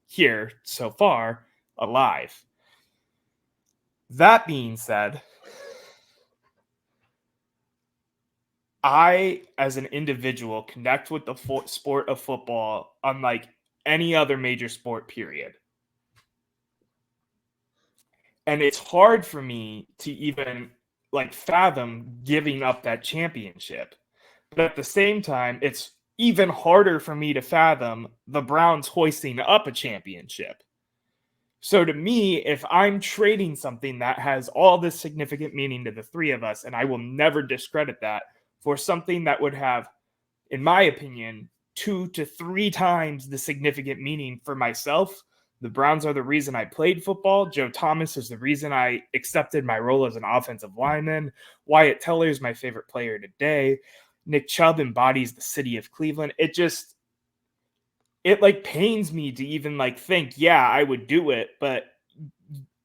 here so far alive. That being said, I, as an individual, connect with the sport of football unlike any other major sport, period. And it's hard for me to even like fathom giving up that championship. But at the same time, it's even harder for me to fathom the Browns hoisting up a championship. So to me, if I'm trading something that has all this significant meaning to the three of us, and I will never discredit that, for something that would have, in my opinion, 2 to 3 times the significant meaning for myself. The Browns are the reason I played football. Joe Thomas is the reason I accepted my role as an offensive lineman. Wyatt Teller is my favorite player today. Nick Chubb embodies the city of Cleveland. It like pains me to even like think, yeah, I would do it, but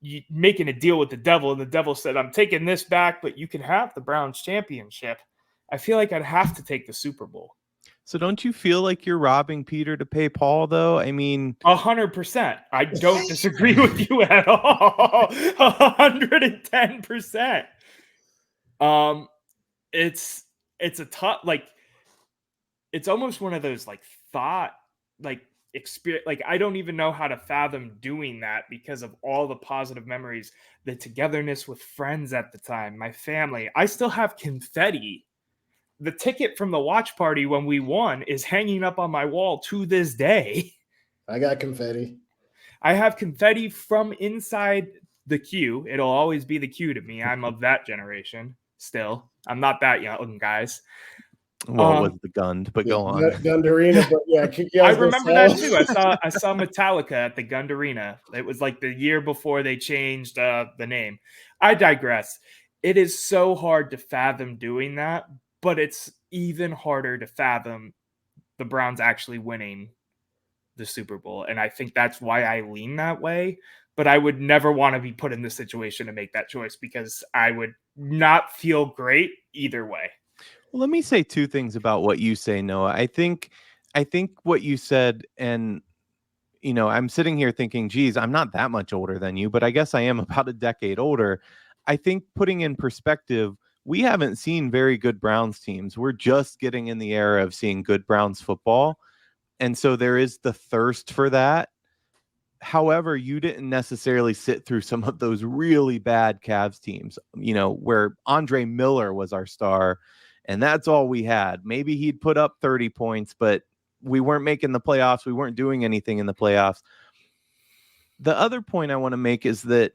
you making a deal with the devil, and the devil said, I'm taking this back, but you can have the Browns championship. I feel like I'd have to take the Super Bowl. So don't you feel like you're robbing Peter to pay Paul, though? I mean, 100%. I don't disagree with you at all. 110%. It's a tough, like, it's almost one of those like thought, like experience. Like, I don't even know how to fathom doing that because of all the positive memories, the togetherness with friends at the time, my family. I still have confetti. The ticket from the watch party when we won is hanging up on my wall to this day. I got confetti. I have confetti from inside the queue. It'll always be the queue to me. I'm of that generation still. I'm not that young, guys. well, it was the Gund, but go on. Gund Arena, but yeah, I remember that too. I saw Metallica at the Gund Arena. It was like the year before they changed the name. I digress. It is so hard to fathom doing that, but it's even harder to fathom the Browns actually winning the Super Bowl. And I think that's why I lean that way. But I would never want to be put in this situation to make that choice because I would not feel great either way. Well, let me say 2 things about what you say, Noah. I think what you said, and I'm sitting here thinking, geez, I'm not that much older than you, but I guess I am about a decade older. I think putting in perspective, we haven't seen very good Browns teams. We're just getting in the era of seeing good Browns football. And so there is the thirst for that. However, you didn't necessarily sit through some of those really bad Cavs teams, where Andre Miller was our star, and that's all we had. Maybe he'd put up 30 points, but we weren't making the playoffs. We weren't doing anything in the playoffs. The other point I want to make is that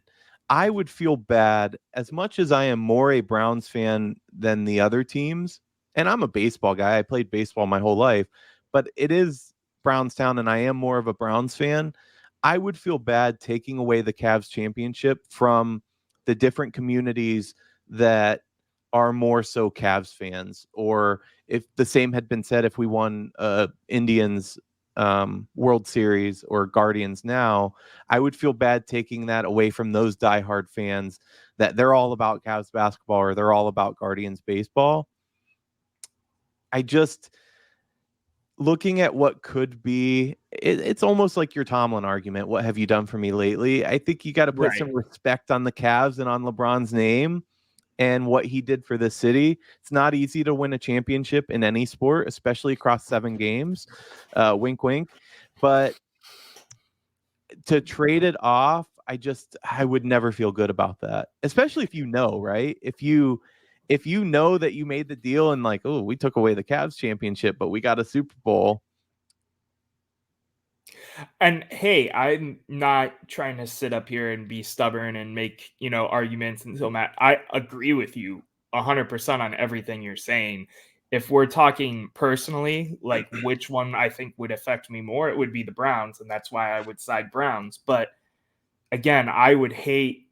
I would feel bad, as much as I am more a Browns fan than the other teams, and I'm a baseball guy. I played baseball my whole life, but it is Brownstown, and I am more of a Browns fan. I would feel bad taking away the Cavs championship from the different communities that are more so Cavs fans, or if the same had been said if we won Indians World Series or Guardians now, I would feel bad taking that away from those diehard fans that they're all about Cavs basketball or they're all about Guardians baseball. Looking at what could be, it's almost like your Tomlin argument. What have you done for me lately? I think you got to put some respect on the Cavs and on LeBron's name and what he did for this city. It's not easy to win a championship in any sport, especially across 7 games. Wink, wink. But to trade it off, I would never feel good about that, especially if right? If you know that you made the deal and like, oh, we took away the Cavs championship, but we got a Super Bowl. And hey, I'm not trying to sit up here and be stubborn and make, arguments until Matt. I agree with you 100% on everything you're saying. If we're talking personally, like which one I think would affect me more, it would be the Browns. And that's why I would side Browns. But again, I would hate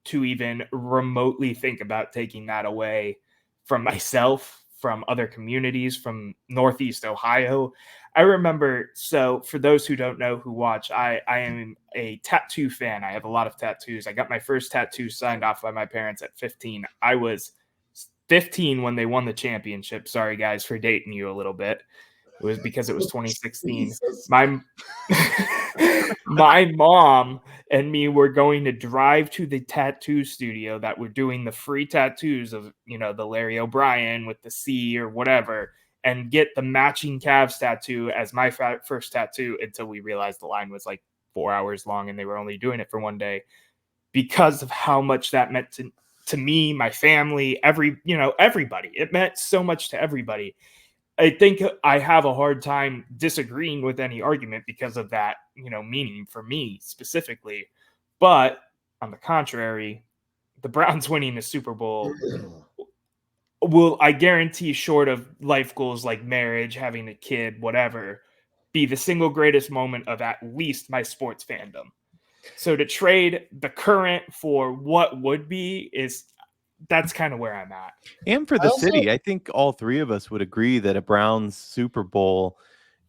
to even remotely think about taking that away from myself, from other communities, from Northeast Ohio. I remember, so for those who don't know who watch, I am a tattoo fan. I have a lot of tattoos. I got my first tattoo signed off by my parents at 15. I was 15 when they won the championship. Sorry, guys, for dating you a little bit. It was because it was 2016. My mom and me were going to drive to the tattoo studio that were doing the free tattoos of, the Larry O'Brien with the C or whatever, and get the matching Cavs tattoo as my first tattoo until we realized the line was like 4 hours long and they were only doing it for one day because of how much that meant to me, my family, everybody. It meant so much to everybody. I think I have a hard time disagreeing with any argument because of that, meaning for me specifically. But on the contrary, the Browns winning the Super Bowl will, I guarantee, short of life goals like marriage, having a kid, whatever, be the single greatest moment of at least my sports fandom. So to trade the current for what would be that's kind of where I'm at. And for the city, I think all three of us would agree that a Browns Super Bowl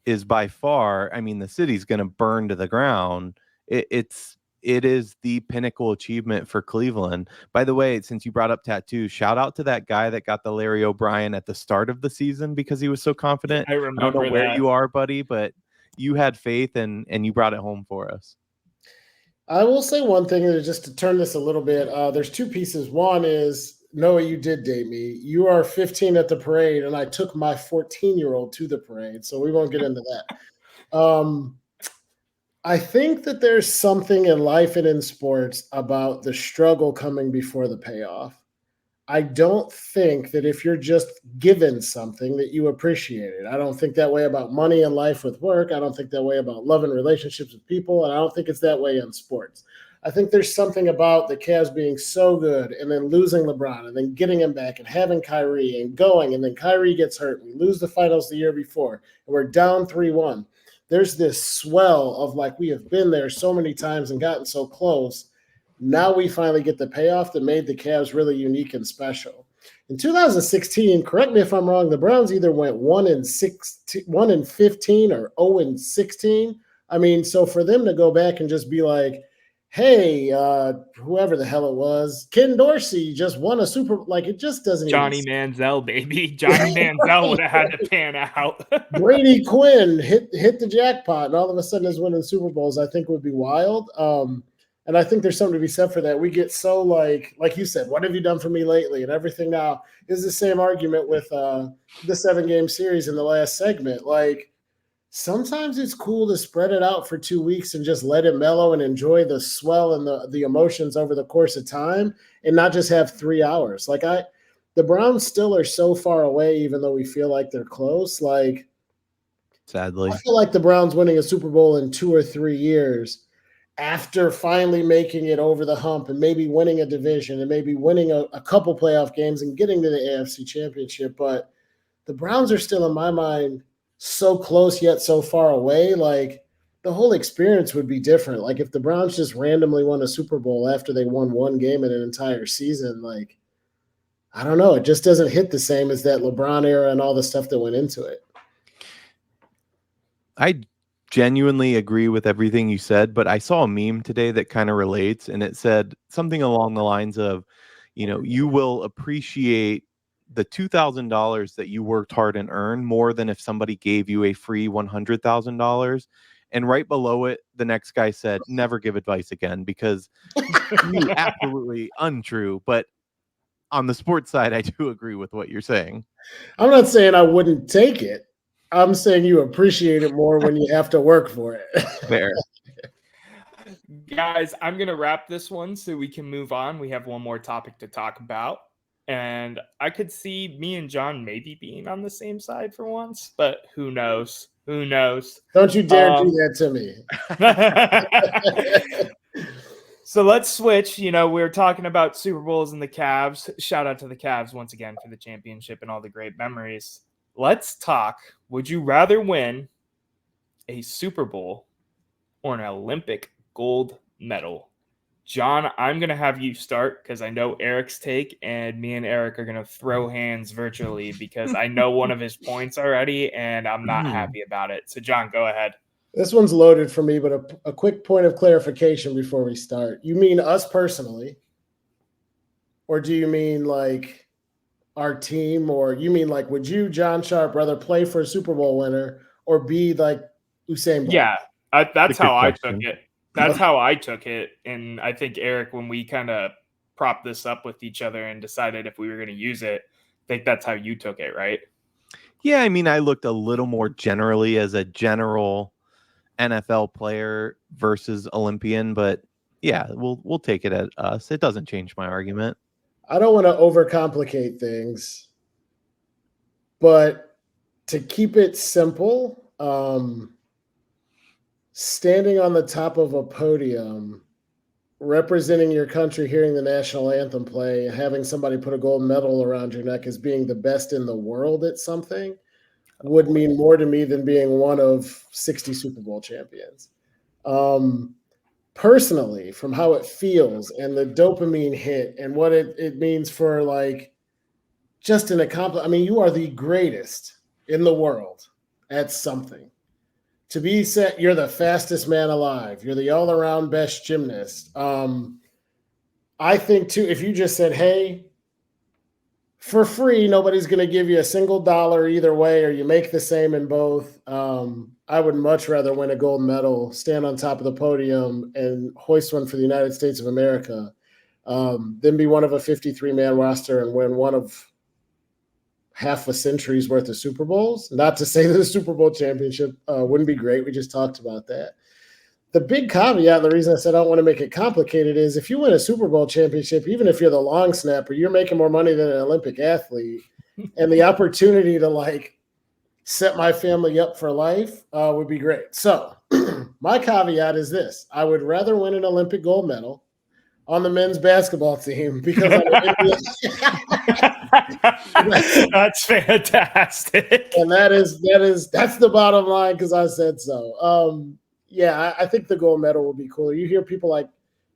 is by far, I mean, the city's going to burn to the ground. It is the pinnacle achievement for Cleveland. By the way, since you brought up tattoos, shout out to that guy that got the Larry O'Brien at the start of the season because he was so confident. I remember don't know where that. you are, buddy, but you had faith and you brought it home for us. I will say one thing, just to turn this a little bit. There's two pieces. One is, Noah, you did date me. You are 15 at the parade, and I took my 14-year-old to the parade, so we won't get into that. I think that there's something in life and in sports about the struggle coming before the payoff. I don't think that if you're just given something that you appreciate it. I don't think that way about money and life with work. I don't think that way about love and relationships with people. And I don't think it's that way in sports. I think there's something about the Cavs being so good and then losing LeBron and then getting him back and having Kyrie and going, and then Kyrie gets hurt. We lose the finals the year before and we're down 3-1. There's this swell of like, we have been there so many times and gotten so close. Now we finally get the payoff that made the Cavs really unique and special. In 2016, correct me if I'm wrong, the Browns either went 1-15 or 0-16. I mean, so for them to go back and just be like, hey, whoever the hell it was, Ken Dorsey just won a Super, like, it just doesn't Johnny Manziel, baby. Johnny Manziel would have had to pan out. Brady Quinn hit the jackpot and all of a sudden is winning Super Bowls, I think would be wild. And I think there's something to be said for that. We get so like you said, what have you done for me lately? And everything now is the same argument with the 7-game series in the last segment. Like, sometimes it's cool to spread it out for 2 weeks and just let it mellow and enjoy the swell and the emotions over the course of time and not just have 3 hours. Like the Browns still are so far away, even though we feel like they're close. Like, sadly, I feel like the Browns winning a Super Bowl in 2 or 3 years after finally making it over the hump and maybe winning a division and maybe winning a couple playoff games and getting to the AFC Championship. But the Browns are still, in my mind, so close yet so far away. Like, the whole experience would be different. Like, if the Browns just randomly won a Super Bowl after they won one game in an entire season, like, I don't know. It just doesn't hit the same as that LeBron era and all the stuff that went into it. I genuinely agree with everything you said, but I saw a meme today that kind of relates, and it said something along the lines of, you will appreciate the $2,000 that you worked hard and earned more than if somebody gave you a free $100,000. And right below it, the next guy said, never give advice again, because you absolutely untrue. But on the sports side, I do agree with what you're saying. I'm not saying I wouldn't take it. I'm saying you appreciate it more when you have to work for it. Fair. Guys, I'm going to wrap this one so we can move on. We have one more topic to talk about. And I could see me and John maybe being on the same side for once, but who knows? Who knows? Don't you dare do that to me. So let's switch. We're talking about Super Bowls and the Cavs. Shout out to the Cavs once again for the championship and all the great memories. Let's talk. Would you rather win a Super Bowl or an Olympic gold medal? John, I'm going to have you start because I know Erik's take, and me and Erik are going to throw hands virtually because I know one of his points already, and I'm not happy about it. So, John, go ahead. This one's loaded for me, but a quick point of clarification before we start. You mean us personally, or do you mean like our team, or you mean like, would you, John Sharp, rather play for a Super Bowl winner or be like Usain Bolt? Yeah, that's how I took it. That's how I took it. And I think, Erik, when we kind of propped this up with each other and decided if we were going to use it, I think that's how you took it, right? Yeah, I mean, I looked a little more generally as a general NFL player versus Olympian, but yeah, we'll take it at us. It doesn't change my argument. I don't want to overcomplicate things, but to keep it simple, standing on the top of a podium, representing your country, hearing the national anthem play, having somebody put a gold medal around your neck as being the best in the world at something would mean more to me than being one of 60 Super Bowl champions. Personally, from how it feels and the dopamine hit and what it means for like just an accomplishment. I mean, you are the greatest in the world at something. To be set, you're the fastest man alive. You're the all-around best gymnast. I think too, if you just said, hey, for free, nobody's going to give you a single dollar either way, or you make the same in both. I would much rather win a gold medal, stand on top of the podium, and hoist one for the United States of America than be one of a 53-man roster and win one of half a century's worth of Super Bowls. Not to say that the Super Bowl championship wouldn't be great. We just talked about that. The big caveat, the reason I said I don't want to make it complicated, is if you win a Super Bowl championship, even if you're the long snapper, you're making more money than an Olympic athlete. And the opportunity to like set my family up for life would be great. So my caveat is this. I would rather win an Olympic gold medal on the men's basketball team because that's fantastic. And that's the bottom line because I said so. Yeah, I think the gold medal will be cool. You hear people like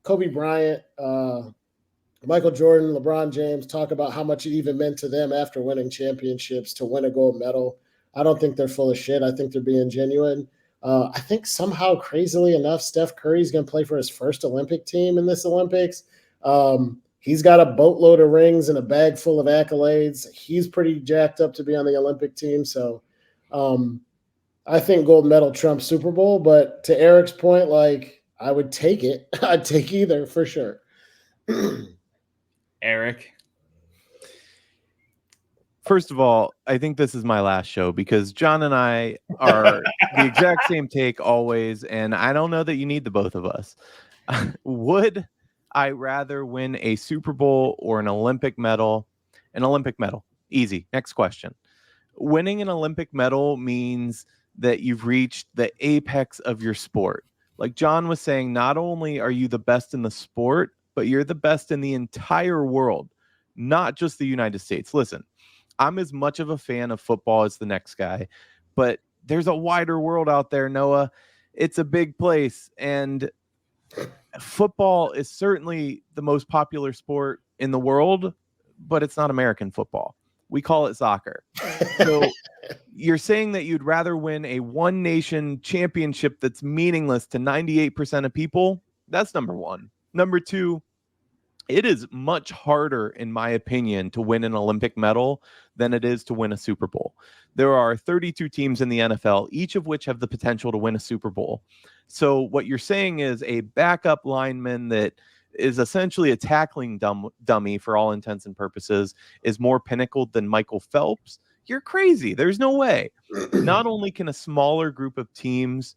Kobe Bryant, Michael Jordan, LeBron James talk about how much it even meant to them after winning championships to win a gold medal. I don't think they're full of shit. I think they're being genuine. I think somehow, crazily enough, Steph Curry's going to play for his first Olympic team in this Olympics. He's got a boatload of rings and a bag full of accolades. He's pretty jacked up to be on the Olympic team. So I think gold medal trumps Super Bowl. But to Eric's point, like, I would take it. I'd take either for sure. Erik? First of all, I think this is my last show because John and I are the exact same take always, and I don't know that you need the both of us. Would I rather win a Super Bowl or an Olympic medal? An Olympic medal. Easy. Next question. Winning an Olympic medal means that you've reached the apex of your sport. Like John was saying, not only are you the best in the sport, but you're the best in the entire world, not just the United States. Listen, I'm as much of a fan of football as the next guy, but there's a wider world out there, Noah. It's a big place, and football is certainly the most popular sport in the world, but it's not American football. We call it soccer. So you're saying that you'd rather win a one nation championship that's meaningless to 98% of people? That's number one. Number two, it is much harder, in my opinion, to win an Olympic medal than it is to win a Super Bowl. There are 32 teams in the NFL, each of which have the potential to win a Super Bowl. So what you're saying is a backup lineman that is essentially a tackling dummy for all intents and purposes is more pinnacled than Michael Phelps. You're crazy. There's no way. Not only can a smaller group of teams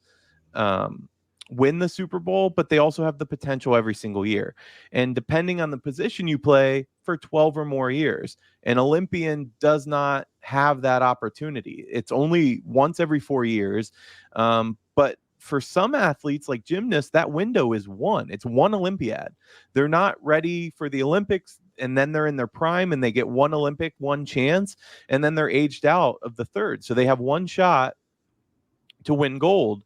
win the Super Bowl, but they also have the potential every single year. And depending on the position you play, for 12 or more years, an Olympian does not have that opportunity. It's only once every 4 years. But for some athletes like gymnasts, that window is one. It's one Olympiad. They're not ready for the Olympics, and then they're in their prime and they get one Olympic, one chance, and then they're aged out of the third. So they have one shot to win gold.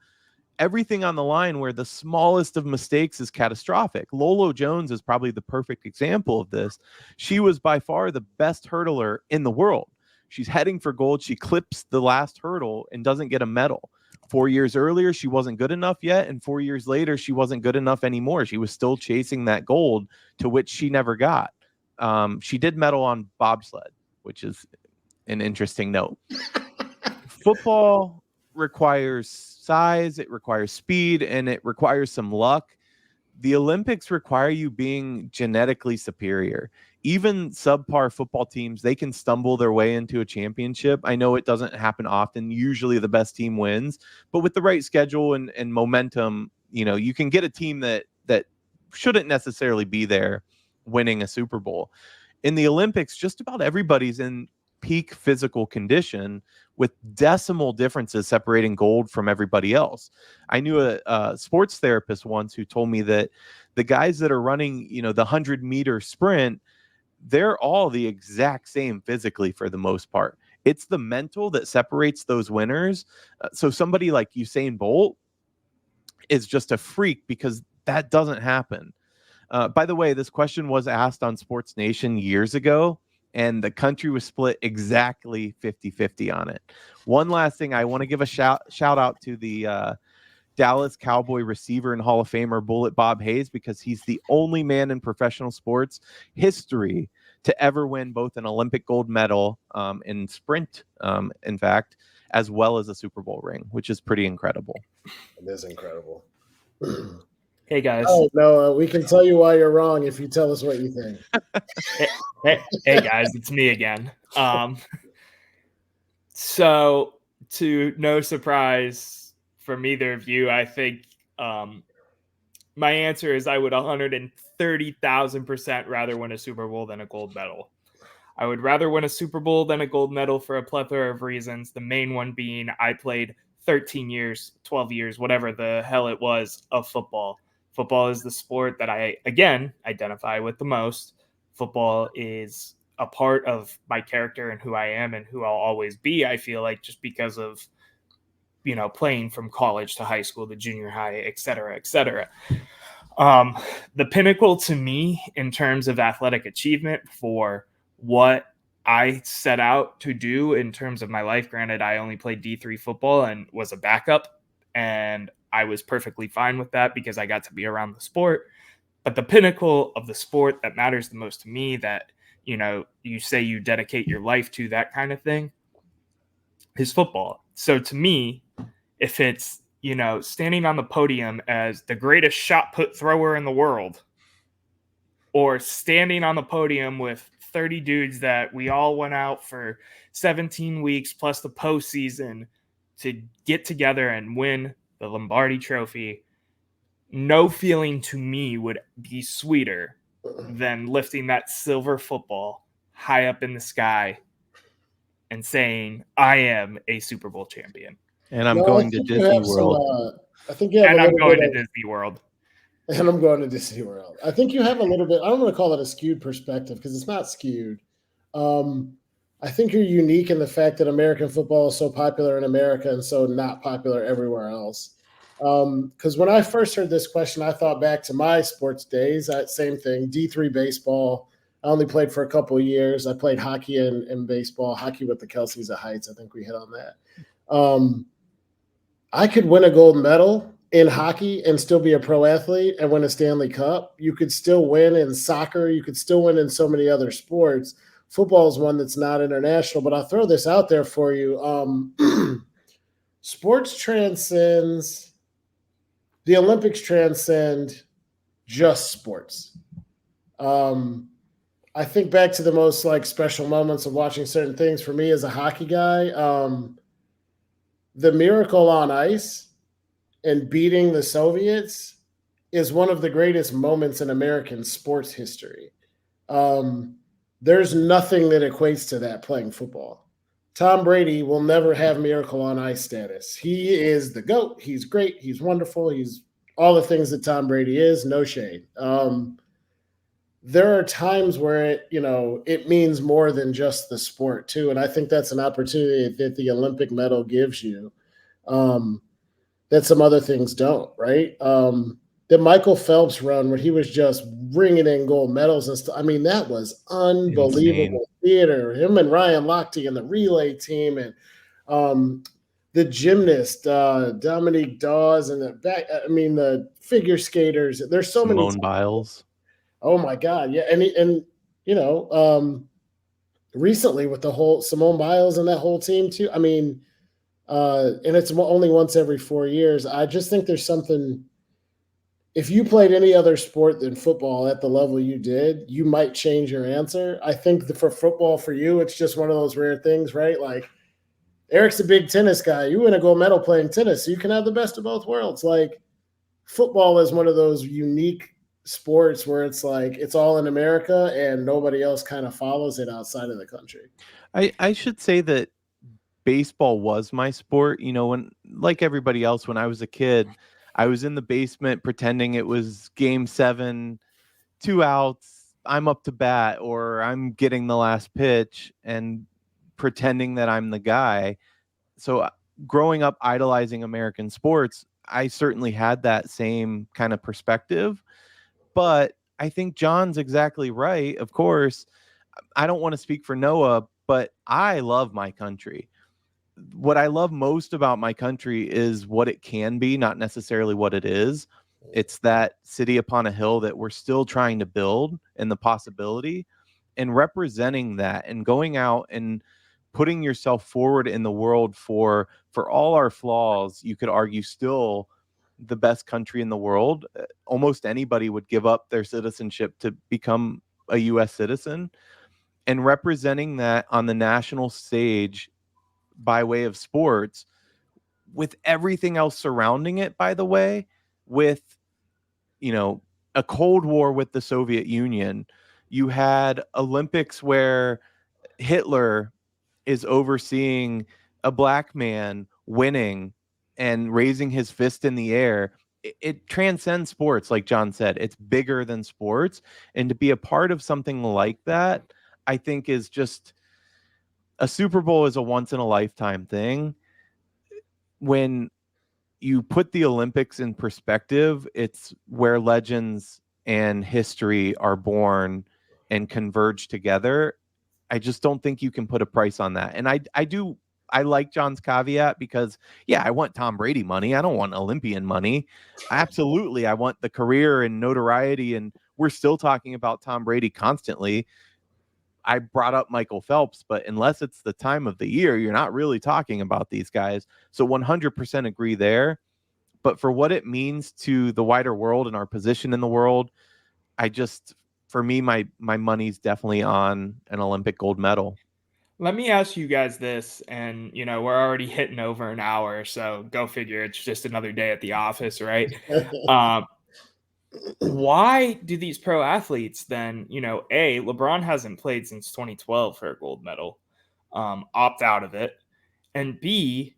Everything on the line where the smallest of mistakes is catastrophic. Lolo Jones is probably the perfect example of this. She was by far the best hurdler in the world. She's heading for gold. She clips the last hurdle and doesn't get a medal. 4 years earlier, she wasn't good enough yet. And 4 years later, she wasn't good enough anymore. She was still chasing that gold to which she never got. She did medal on bobsled, which is an interesting note. Football requires size, it requires speed, and it requires some luck. The Olympics require you being genetically superior. Even subpar football teams, they can stumble their way into a championship. I know it doesn't happen often. Usually the best team wins, but with the right schedule and momentum, you can get a team that shouldn't necessarily be there winning a Super Bowl. In the Olympics, just about everybody's in peak physical condition with decimal differences separating gold from everybody else. I knew a sports therapist once who told me that the guys that are running, the 100-meter sprint, they're all the exact same physically for the most part. It's the mental that separates those winners. So somebody like Usain Bolt is just a freak because that doesn't happen. By the way, this question was asked on Sports Nation years ago, and the country was split exactly 50-50 on it. One last thing, I want to give a shout out to the Dallas Cowboy receiver and Hall of Famer Bullet Bob Hayes, because he's the only man in professional sports history to ever win both an Olympic gold medal in sprint, in fact, as well as a Super Bowl ring, which is pretty incredible. It is incredible. Hey guys. Oh, no, we can tell you why you're wrong if you tell us what you think. Hey guys, it's me again. So to no surprise from either of you, I think my answer is I would 130,000% rather win a Super Bowl than a gold medal. I would rather win a Super Bowl than a gold medal for a plethora of reasons. The main one being I played 13 years, 12 years, whatever the hell it was, of football. Football is the sport that I, again, identify with the most. Football is a part of my character and who I am and who I'll always be, I feel like, just because of, playing from college to high school to junior high, et cetera, et cetera. The pinnacle to me in terms of athletic achievement for what I set out to do in terms of my life, granted, I only played D3 football and was a backup, and I was perfectly fine with that because I got to be around the sport. But the pinnacle of the sport that matters the most to me, that, you say you dedicate your life to, that kind of thing, is football. So to me, if it's, standing on the podium as the greatest shot put thrower in the world, or standing on the podium with 30 dudes that we all went out for 17 weeks plus the postseason to get together and win the Lombardi Trophy, no feeling to me would be sweeter than lifting that silver football high up in the sky and saying, I am a Super Bowl champion. And I'm going to Disney World. I think you have and a I'm little going bit to of, Disney World. And I'm going to Disney World. I think you have a little bit, I don't want to call it a skewed perspective because it's not skewed. I think you're unique in the fact that American football is so popular in America and so not popular everywhere else. Because when I first heard this question, I thought back to my sports days. Same thing, D3 baseball. I only played for a couple of years. I played hockey and baseball, hockey with the Kelseys at Heights. I think we hit on that. I could win a gold medal in hockey and still be a pro athlete and win a Stanley Cup. You could still win in soccer. You could still win in so many other sports. Football is one that's not international, but I'll throw this out there for you. Sports transcends, the Olympics transcend just sports. I think back to the most special moments of watching certain things for me as a hockey guy. The miracle on ice and beating the Soviets is one of the greatest moments in American sports history. There's nothing that equates to that playing football. Tom Brady will never have miracle on ice status. He is the GOAT. He's great. He's wonderful. He's all the things that Tom Brady is, no shade. There are times where it means more than just the sport too. And I think that's an opportunity that the Olympic medal gives you that some other things don't, right? The Michael Phelps run where he was just bringing in gold medals and stuff. I mean, that was unbelievable theater. Him and Ryan Lochte and the relay team and the gymnast, Dominique Dawes and the figure skaters. There's so many. Simone Biles. Oh my God. Yeah. And recently with the whole Simone Biles and that whole team too. I mean, and it's only once every 4 years. I just think there's something, if you played any other sport than football at the level you did, you might change your answer. I think for football for you, it's just one of those rare things, right? Like Eric's a big tennis guy. You win a gold medal playing tennis, so you can have the best of both worlds. Like football is one of those unique sports where it's like it's all in America and nobody else kind of follows it outside of the country. I should say that baseball was my sport. When, like everybody else, when I was a kid, I was in the basement pretending it was game 7, 2 outs, I'm up to bat, or I'm getting the last pitch and pretending that I'm the guy. So growing up idolizing American sports, I certainly had that same kind of perspective. But I think John's exactly right. Of course, I don't want to speak for Noah, but I love my country. What I love most about my country is what it can be, not necessarily what it is. It's that city upon a hill that we're still trying to build, and the possibility, and representing that and going out and putting yourself forward in the world for all our flaws. You could argue still the best country in the world. Almost anybody would give up their citizenship to become a US citizen, and representing that on the national stage by way of sports, with everything else surrounding it, by the way, with, a Cold War with the Soviet Union. You had Olympics where Hitler is overseeing a black man winning and raising his fist in the air. It transcends sports, like John said. It's bigger than sports. And to be a part of something like that, I think is just a Super Bowl is a once in a lifetime thing. When you put the Olympics in perspective, it's where legends and history are born and converge together. I just don't think you can put a price on that. And I like John's caveat because, yeah, I want Tom Brady money. I don't want Olympian money. Absolutely. I want the career and notoriety. And we're still talking about Tom Brady constantly. I brought up Michael Phelps, but unless it's the time of the year, you're not really talking about these guys. So 100% agree there. But for what it means to the wider world and our position in the world, for me, my money's definitely on an Olympic gold medal. Let me ask you guys this, and we're already hitting over an hour, so go figure. It's just another day at the office, right? Why do these pro athletes then, LeBron hasn't played since 2012 for a gold medal, opt out of it, and B,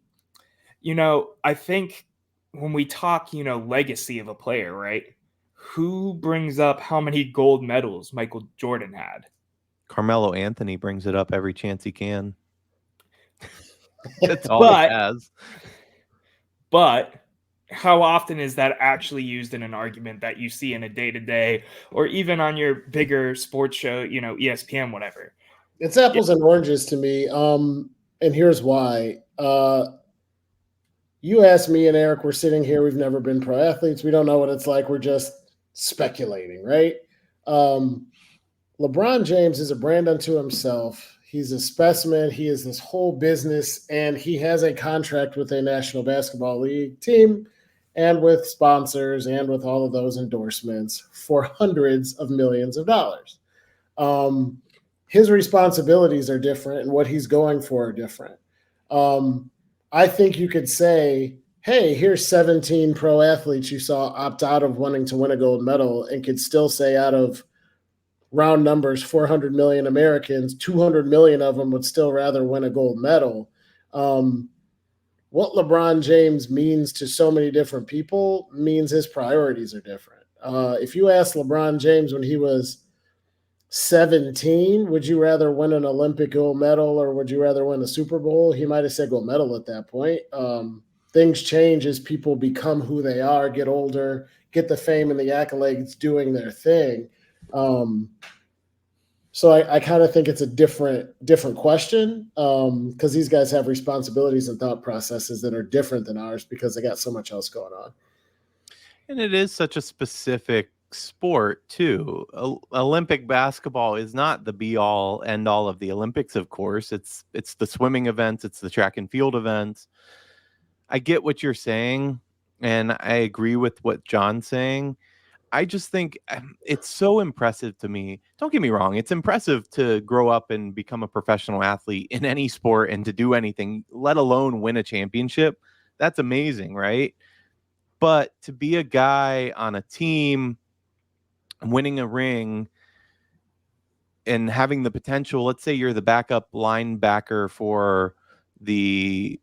I think when we talk, legacy of a player, right? Who brings up how many gold medals Michael Jordan had? Carmelo Anthony brings it up every chance he can. That's all he has. But how often is that actually used in an argument that you see in a day-to-day or even on your bigger sports show, ESPN, whatever? It's apples and oranges to me. And here's why. You asked me and Eric, we're sitting here. We've never been pro athletes. We don't know what it's like. We're just speculating, right? LeBron James is a brand unto himself. He's a specimen. He is this whole business, and he has a contract with a National Basketball League team and with sponsors and with all of those endorsements for hundreds of millions of dollars. His responsibilities are different, and what he's going for are different. I think you could say, hey, here's 17 pro athletes you saw opt out of wanting to win a gold medal, and could still say out of round numbers, 400 million Americans, 200 million of them would still rather win a gold medal. What LeBron James means to so many different people means his priorities are different. If you ask LeBron James when he was 17, would you rather win an Olympic gold medal or would you rather win a Super Bowl? He might have said gold medal at that point. Things change as people become who they are, get older, get the fame and the accolades doing their thing. So I kind of think it's a different question because these guys have responsibilities and thought processes that are different than ours because they got so much else going on. And it is such a specific sport too. Olympic basketball is not the be all end all of the Olympics, of course. It's the swimming events, it's the track and field events. I get what you're saying, and I agree with what John's saying. I just think it's so impressive to me. Don't get me wrong. It's impressive to grow up and become a professional athlete in any sport and to do anything, let alone win a championship. That's amazing, right? But to be a guy on a team winning a ring and having the potential, let's say you're the backup linebacker for the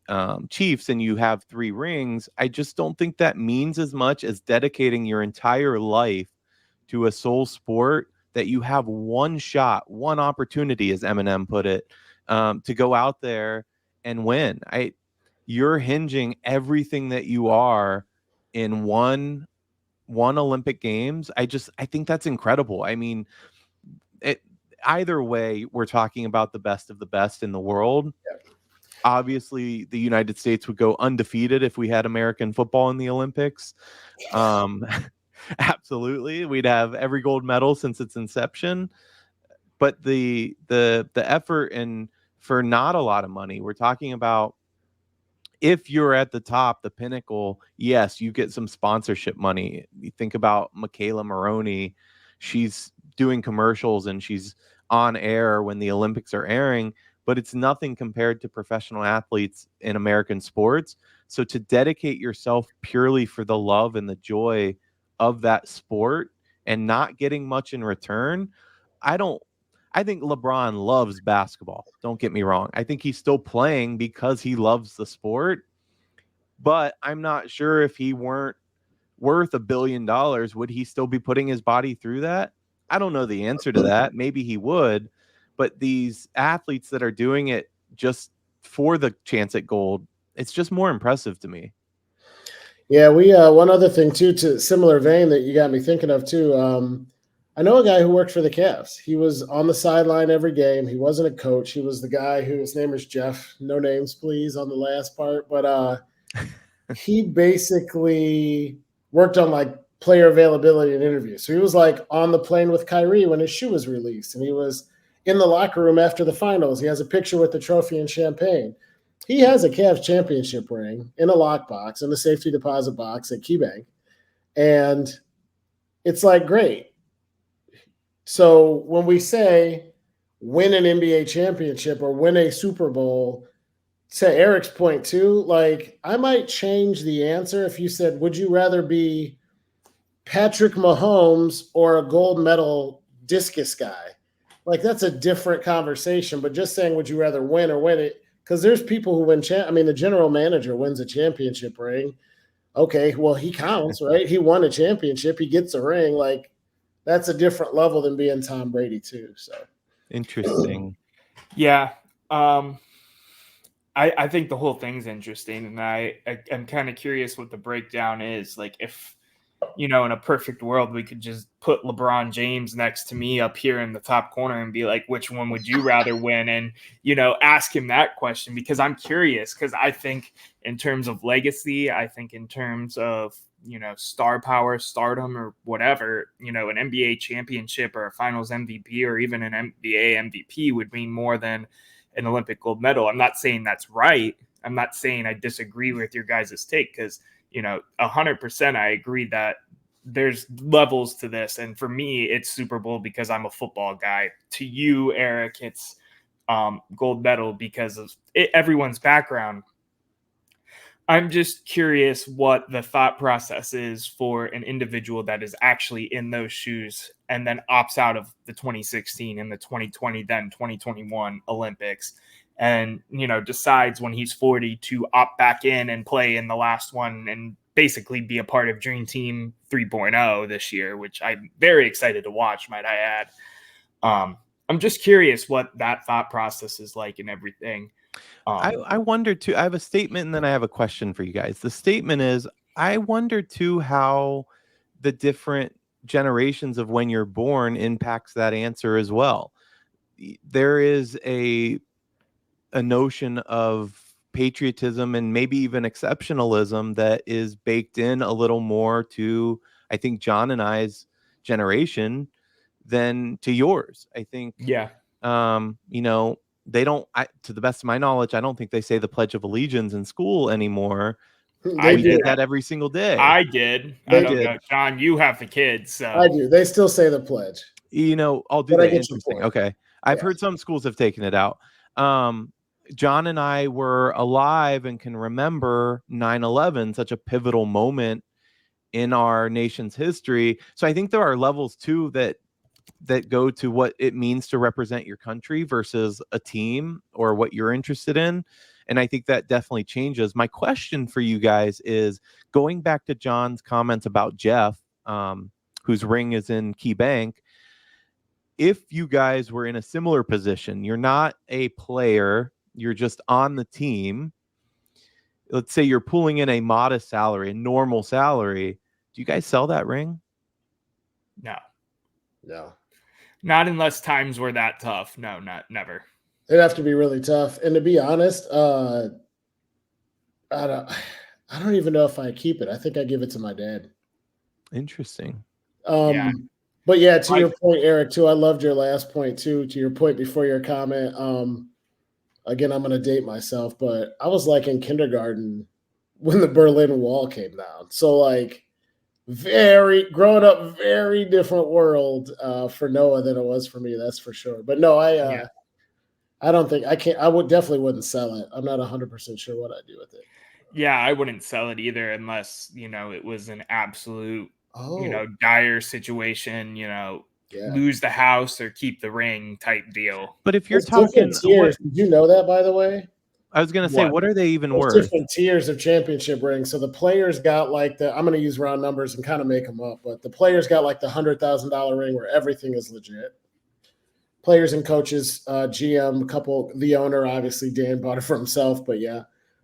Chiefs and you have 3 rings, I just don't think that means as much as dedicating your entire life to a sole sport that you have one shot, one opportunity, as Eminem put it, to go out there and win. You're hinging everything that you are in one Olympic Games. I think that's incredible. I mean, either way, we're talking about the best of the best in the world. Yeah. Obviously, the United States would go undefeated if we had American football in the Olympics. Absolutely, we'd have every gold medal since its inception. But the effort, and for not a lot of money, we're talking about, if you're at the top, the pinnacle, yes, you get some sponsorship money. You think about Michaela Maroney. She's doing commercials and she's on air when the Olympics are airing, but it's nothing compared to professional athletes in American sports. So to dedicate yourself purely for the love and the joy of that sport and not getting much in return, I think LeBron loves basketball. Don't get me wrong. I think he's still playing because he loves the sport, but I'm not sure if he weren't worth $1 billion, would he still be putting his body through that? I don't know the answer to that. Maybe he would, but these athletes that are doing it just for the chance at gold, it's just more impressive to me. Yeah, we one other thing too, to similar vein that you got me thinking of too. I know a guy who worked for the Cavs. He was on the sideline every game. He wasn't a coach. He was the guy his name is Jeff. No names, please, on the last part. But he basically worked on like player availability and interviews. So he was like on the plane with Kyrie when his shoe was released, and he was in the locker room after the finals. He has a picture with the trophy and champagne. He has a Cavs championship ring in a lockbox in a safety deposit box at KeyBank. And it's like, great. So when we say win an NBA championship or win a Super Bowl, to Eric's point too, like I might change the answer if you said, would you rather be Patrick Mahomes or a gold medal discus guy? Like that's a different conversation, but just saying, would you rather win or win it? Because there's people who win. The general manager wins a championship ring. Okay, well, he counts, right? He won a championship. He gets a ring. Like that's a different level than being Tom Brady too. So interesting. Yeah. I think the whole thing's interesting, and I'm kind of curious what the breakdown is. Like if, in a perfect world, we could just put LeBron James next to me up here in the top corner and be like, which one would you rather win? And, ask him that question, because I'm curious, because I think in terms of legacy, I think in terms of, star power, stardom, or whatever, an NBA championship or a finals MVP or even an NBA MVP would mean more than an Olympic gold medal. I'm not saying that's right. I'm not saying I disagree with your guys' take, because 100% I agree that there's levels to this. And for me, it's Super Bowl because I'm a football guy. To you, Erik, it's gold medal because of everyone's background. I'm just curious what the thought process is for an individual that is actually in those shoes and then opts out of the 2016 and the 2020, then 2021 Olympics, and, decides when he's 40 to opt back in and play in the last one and basically be a part of Dream Team 3.0 this year, which I'm very excited to watch, might I add. I'm just curious what that thought process is like and everything. I wonder too, I have a statement and then I have a question for you guys. The statement is, I wonder too how the different generations of when you're born impacts that answer as well. There is a notion of patriotism and maybe even exceptionalism that is baked in a little more to, I think, John and I's generation than to yours. I think, they don't, to the best of my knowledge, I don't think they say the Pledge of Allegiance in school anymore. We did that every single day. I did. I don't know, John, you have the kids. So. I do. They still say the pledge. I'll do that. Interesting. Okay. I've heard some schools have taken it out. John and I were alive and can remember 9/11, such a pivotal moment in our nation's history. So I think there are levels too that go to what it means to represent your country versus a team or what you're interested in. And I think that definitely changes. My question for you guys is, going back to John's comments about Jeff, whose ring is in Key Bank. If you guys were in a similar position, you're not a player, you're just on the team. Let's say you're pulling in a modest salary, a normal salary. Do you guys sell that ring? No. No. Not unless times were that tough. No, never. It'd have to be really tough. And to be honest, I don't even know if I keep it. I think I give it to my dad. Interesting. Yeah. But yeah, to your point, Eric, too, I loved your last point too, to your point before your comment. Again, I'm going to date myself, but I was like in kindergarten when the Berlin Wall came down. So like growing up, very different world for Noah than it was for me. That's for sure. But no, I don't think I definitely wouldn't sell it. I'm not 100% sure what I'd do with it. Yeah, I wouldn't sell it either unless, it was an absolute, dire situation, lose the house or keep the ring type deal. But if you're talking tiers, did you know that, by the way? I was going to say, what are they even worth? Different tiers of championship rings. So the players got like I'm going to use round numbers and kind of make them up, but the players got like the $100,000 ring where everything is legit. Players and coaches, GM, the owner, obviously Dan bought it for himself, but yeah.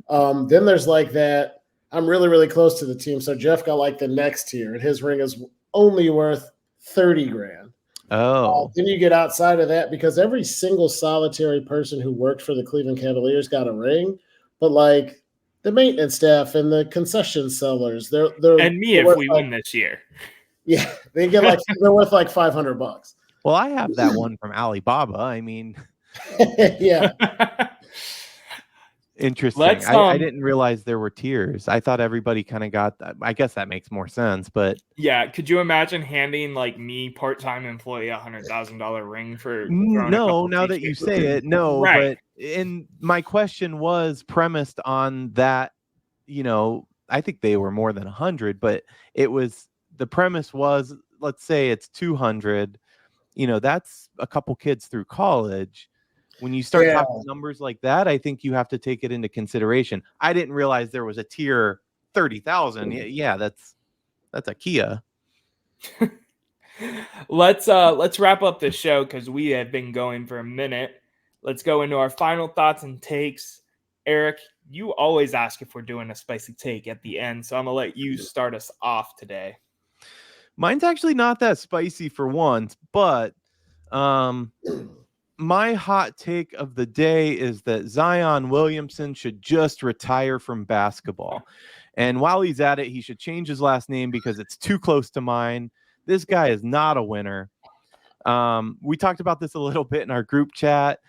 Then there's like that. I'm really, really close to the team. So Jeff got like the next tier, and his ring is only worth $30,000. Oh. Then you get outside of that, because every single solitary person who worked for the Cleveland Cavaliers got a ring, but like the maintenance staff and the concession sellers, they're and me if we win this year. Yeah, they get like they're worth like $500. Well, I have that one from Alibaba. I mean, yeah. Interesting. I didn't realize there were tiers. I thought everybody kind of got that. I guess that makes more sense, but yeah. Could you imagine handing like me, part-time employee, $100,000 ring for? No, now that you say it, no. Right. But my question was premised on that. I think they were more than 100, but the premise was, let's say it's 200. That's a couple kids through college. When you start talking numbers like that, I think you have to take it into consideration. I didn't realize there was a tier 30,000. Yeah, that's a Kia. Let's wrap up the show because we have been going for a minute. Let's go into our final thoughts and takes. Erik, you always ask if we're doing a spicy take at the end, so I'm gonna let you start us off today. Mine's actually not that spicy for once, but my hot take of the day is that Zion Williamson should just retire from basketball. And while he's at it, he should change his last name because it's too close to mine. This guy is not a winner. We talked about this a little bit in our group chat,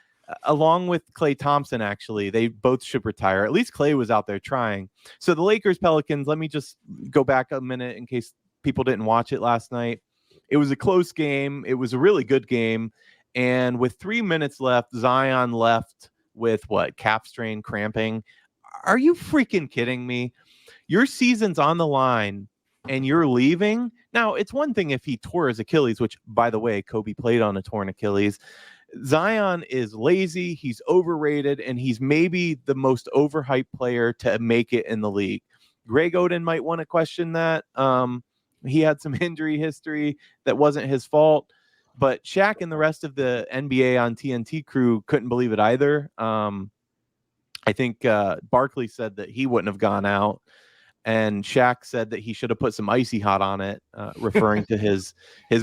along with Klay Thompson, actually. They both should retire. At least Klay was out there trying. So the Lakers-Pelicans, let me just go back a minute in case people didn't watch it last night. It was a close game. It was a really good game. And with 3 minutes left, Zion left with calf strain, cramping. Are you freaking kidding me? Your season's on the line and you're leaving. Now, it's one thing if he tore his Achilles, which, by the way, Kobe played on a torn Achilles. Zion is lazy, he's overrated, and he's maybe the most overhyped player to make it in the league. Greg Oden might want to question that. He had some injury history that wasn't his fault. But Shaq and the rest of the NBA on TNT crew couldn't believe it either. I think Barkley said that he wouldn't have gone out. And Shaq said that he should have put some icy hot on it, referring to his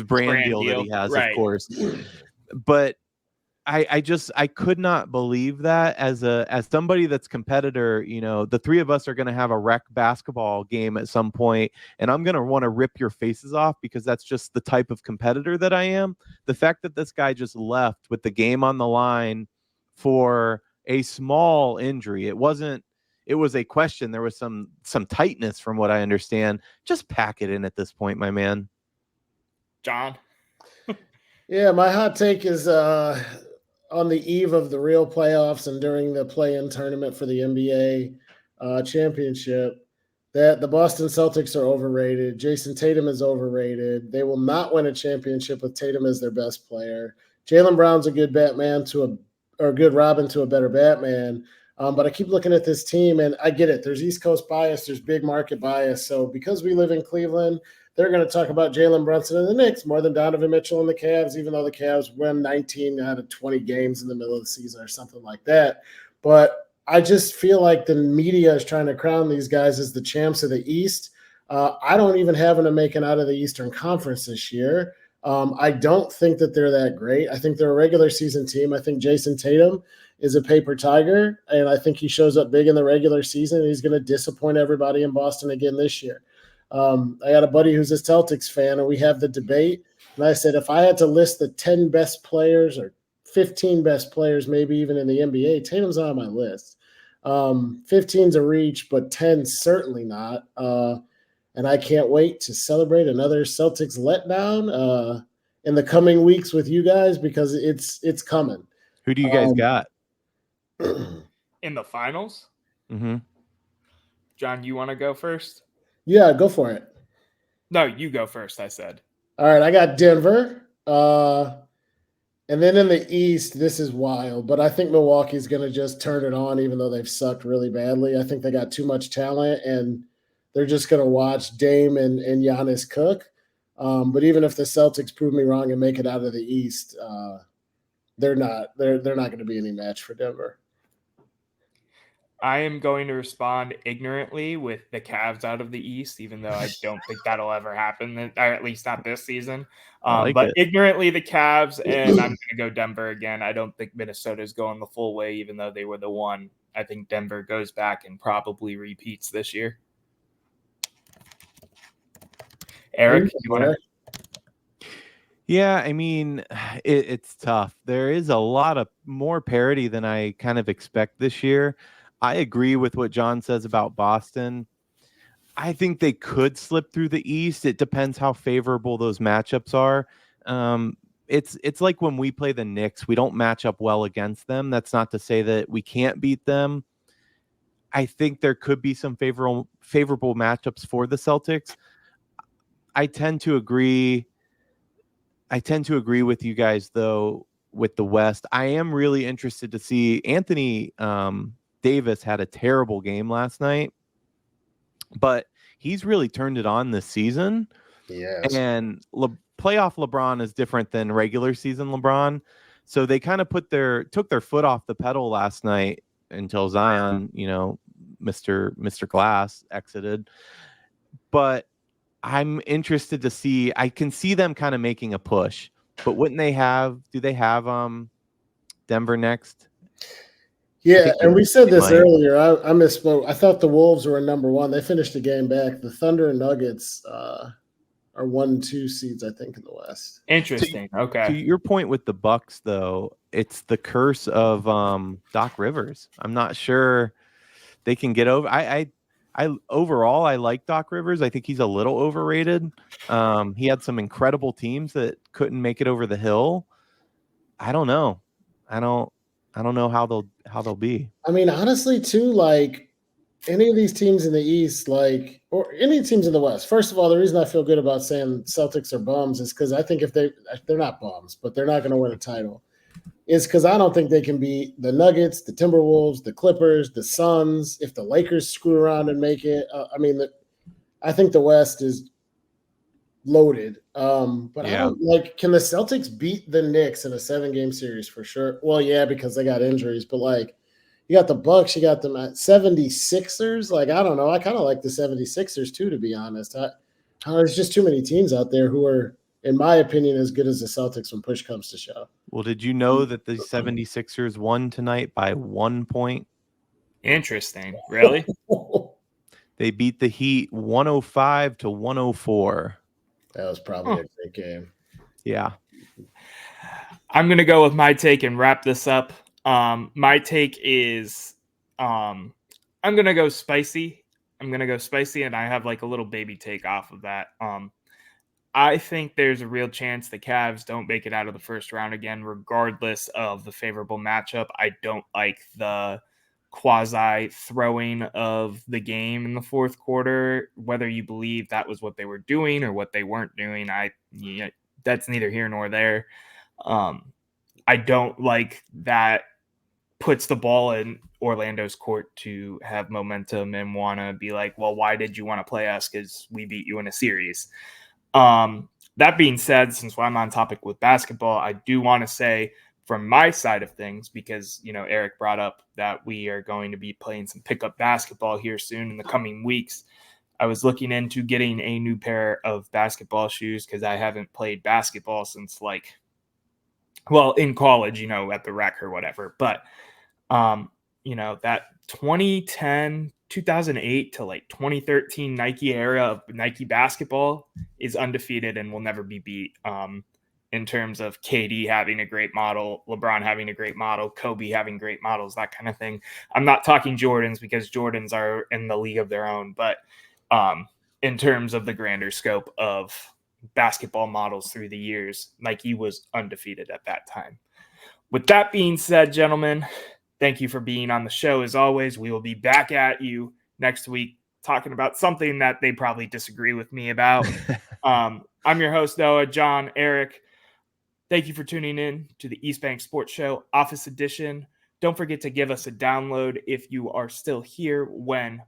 brand deal that he has, right. Of course. But I could not believe that as somebody that's competitor. The three of us are going to have a rec basketball game at some point, and I'm going to want to rip your faces off because that's just the type of competitor that I am. The fact that this guy just left with the game on the line for a small injury, it was a question. There was some tightness from what I understand. Just pack it in at this point, my man. John? Yeah, my hot take is on the eve of the real playoffs and during the play-in tournament for the NBA championship, that the Boston Celtics are overrated. Jason Tatum is overrated. They will not win a championship with Tatum as their best player. Jaylen Brown's a good Batman or a good Robin to a better Batman. But I keep looking at this team, and I get it. There's East Coast bias. There's big market bias. So because we live in Cleveland, they're going to talk about Jalen Brunson and the Knicks more than Donovan Mitchell and the Cavs, even though the Cavs win 19 out of 20 games in the middle of the season or something like that. But I just feel like the media is trying to crown these guys as the champs of the East. I don't even have them making out of the Eastern Conference this year. I don't think that they're that great. I think they're a regular season team. I think Jason Tatum is a paper tiger, and I think he shows up big in the regular season, and he's going to disappoint everybody in Boston again this year. I got a buddy who's a Celtics fan, and we have the debate. And I said, if I had to list the 10 best players or 15 best players, maybe even in the NBA, Tatum's on my list. 15's a reach, but 10 certainly not. And I can't wait to celebrate another Celtics letdown in the coming weeks with you guys because it's coming. Who do you guys got? In the finals? Mm-hmm. John, you want to go first? Yeah, go for it. No, you go first, I said. All right, I got Denver. And then in the East, this is wild, but I think Milwaukee's going to just turn it on even though they've sucked really badly. I think they got too much talent, and they're just going to watch Dame and Giannis cook. But even if the Celtics prove me wrong and make it out of the East, they're not going to be any match for Denver. I am going to respond ignorantly with the Cavs out of the East, even though I don't think that'll ever happen, or at least not this season. But ignorantly the Cavs, and I'm going to go Denver again. I don't think Minnesota's going the full way, even though they were the one. I think Denver goes back and probably repeats this year. Erik, you want to? Yeah, I mean, it's tough. There is a lot of more parity than I kind of expect this year. I agree with what John says about Boston. I think they could slip through the East. It depends how favorable those matchups are. It's like when we play the Knicks, we don't match up well against them. That's not to say that we can't beat them. I think there could be some favorable matchups for the Celtics. I tend to agree with you guys, though, with the West. I am really interested to see Anthony Davis had a terrible game last night, but he's really turned it on this season. Yes. And playoff LeBron is different than regular season LeBron. So they kind of took their foot off the pedal last night until Zion, Mr. Glass exited. But I'm interested to see. I can see them kind of making a push, but do they have Denver next? Yeah, and we said this earlier. I misspoke. I thought the Wolves were number one. They finished the game back. The Thunder and Nuggets are 1-2 seeds, I think, in the West. Interesting. Okay. To your point with the Bucks, though, it's the curse of Doc Rivers. I'm not sure they can get over. I overall, I like Doc Rivers. I think he's a little overrated. He had some incredible teams that couldn't make it over the hill. I don't know. I don't know how they'll be. I mean, honestly, too, like any of these teams in the East, or any teams in the West. First of all, the reason I feel good about saying Celtics are bums is because I think if they're not bums, but they're not going to win a title. Is because I don't think they can beat the Nuggets, the Timberwolves, the Clippers, the Suns. If the Lakers screw around and make it, I think the West is loaded. But yeah. Can the Celtics beat the Knicks in a 7-game series for sure? Well, yeah, because they got injuries. But you got the Bucks, you got them at 76ers. I don't know. I kind of like the 76ers too, to be honest. There's just too many teams out there who are, in my opinion, as good as the Celtics when push comes to shove. Well, did you know that the 76ers won tonight by 1 point? Interesting. Really? They beat the Heat 105-104. That was probably a great game. Yeah. I'm going to go with my take and wrap this up. My take is I'm going to go spicy. And I have a little baby take off of that. I think there's a real chance the Cavs don't make it out of the first round again, regardless of the favorable matchup. I don't like the quasi throwing of the game in the fourth quarter. Whether you believe that was what they were doing or what they weren't doing, that's neither here nor there. I don't like that puts the ball in Orlando's court to have momentum and want to be like, well, why did you want to play us? Because we beat you in a series. That being said, since I'm on topic with basketball, I do want to say from my side of things, because, Erik brought up that we are going to be playing some pickup basketball here soon in the coming weeks. I was looking into getting a new pair of basketball shoes because I haven't played basketball since in college, at the rec or whatever. But, that 2008 to 2013 Nike era of Nike basketball is undefeated and will never be beat. In terms of KD having a great model, LeBron having a great model, Kobe having great models, that kind of thing. I'm not talking Jordans because Jordans are in the league of their own, but in terms of the grander scope of basketball models through the years, Nike was undefeated at that time. With that being said, gentlemen, thank you for being on the show. As always, we will be back at you next week talking about something that they probably disagree with me about. I'm your host, Noah, John, Erik. Thank you for tuning in to the East Bank Sports Show, Office Edition. Don't forget to give us a download if you are still here when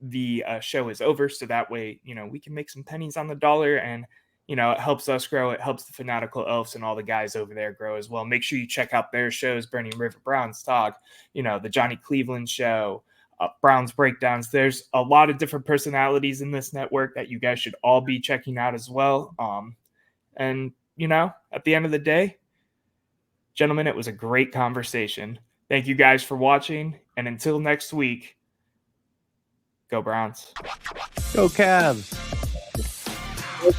the show is over. So that way, we can make some pennies on the dollar and, it helps us grow. It helps the Fanatical Elves and all the guys over there grow as well. Make sure you check out their shows, Burning River Browns Talk, the Johnny Cleveland Show, Browns Breakdowns. There's a lot of different personalities in this network that you guys should all be checking out as well. And at the end of the day, gentlemen, it was a great conversation. Thank you guys for watching. And until next week, go Browns. Go Cavs.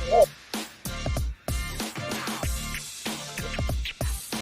Go.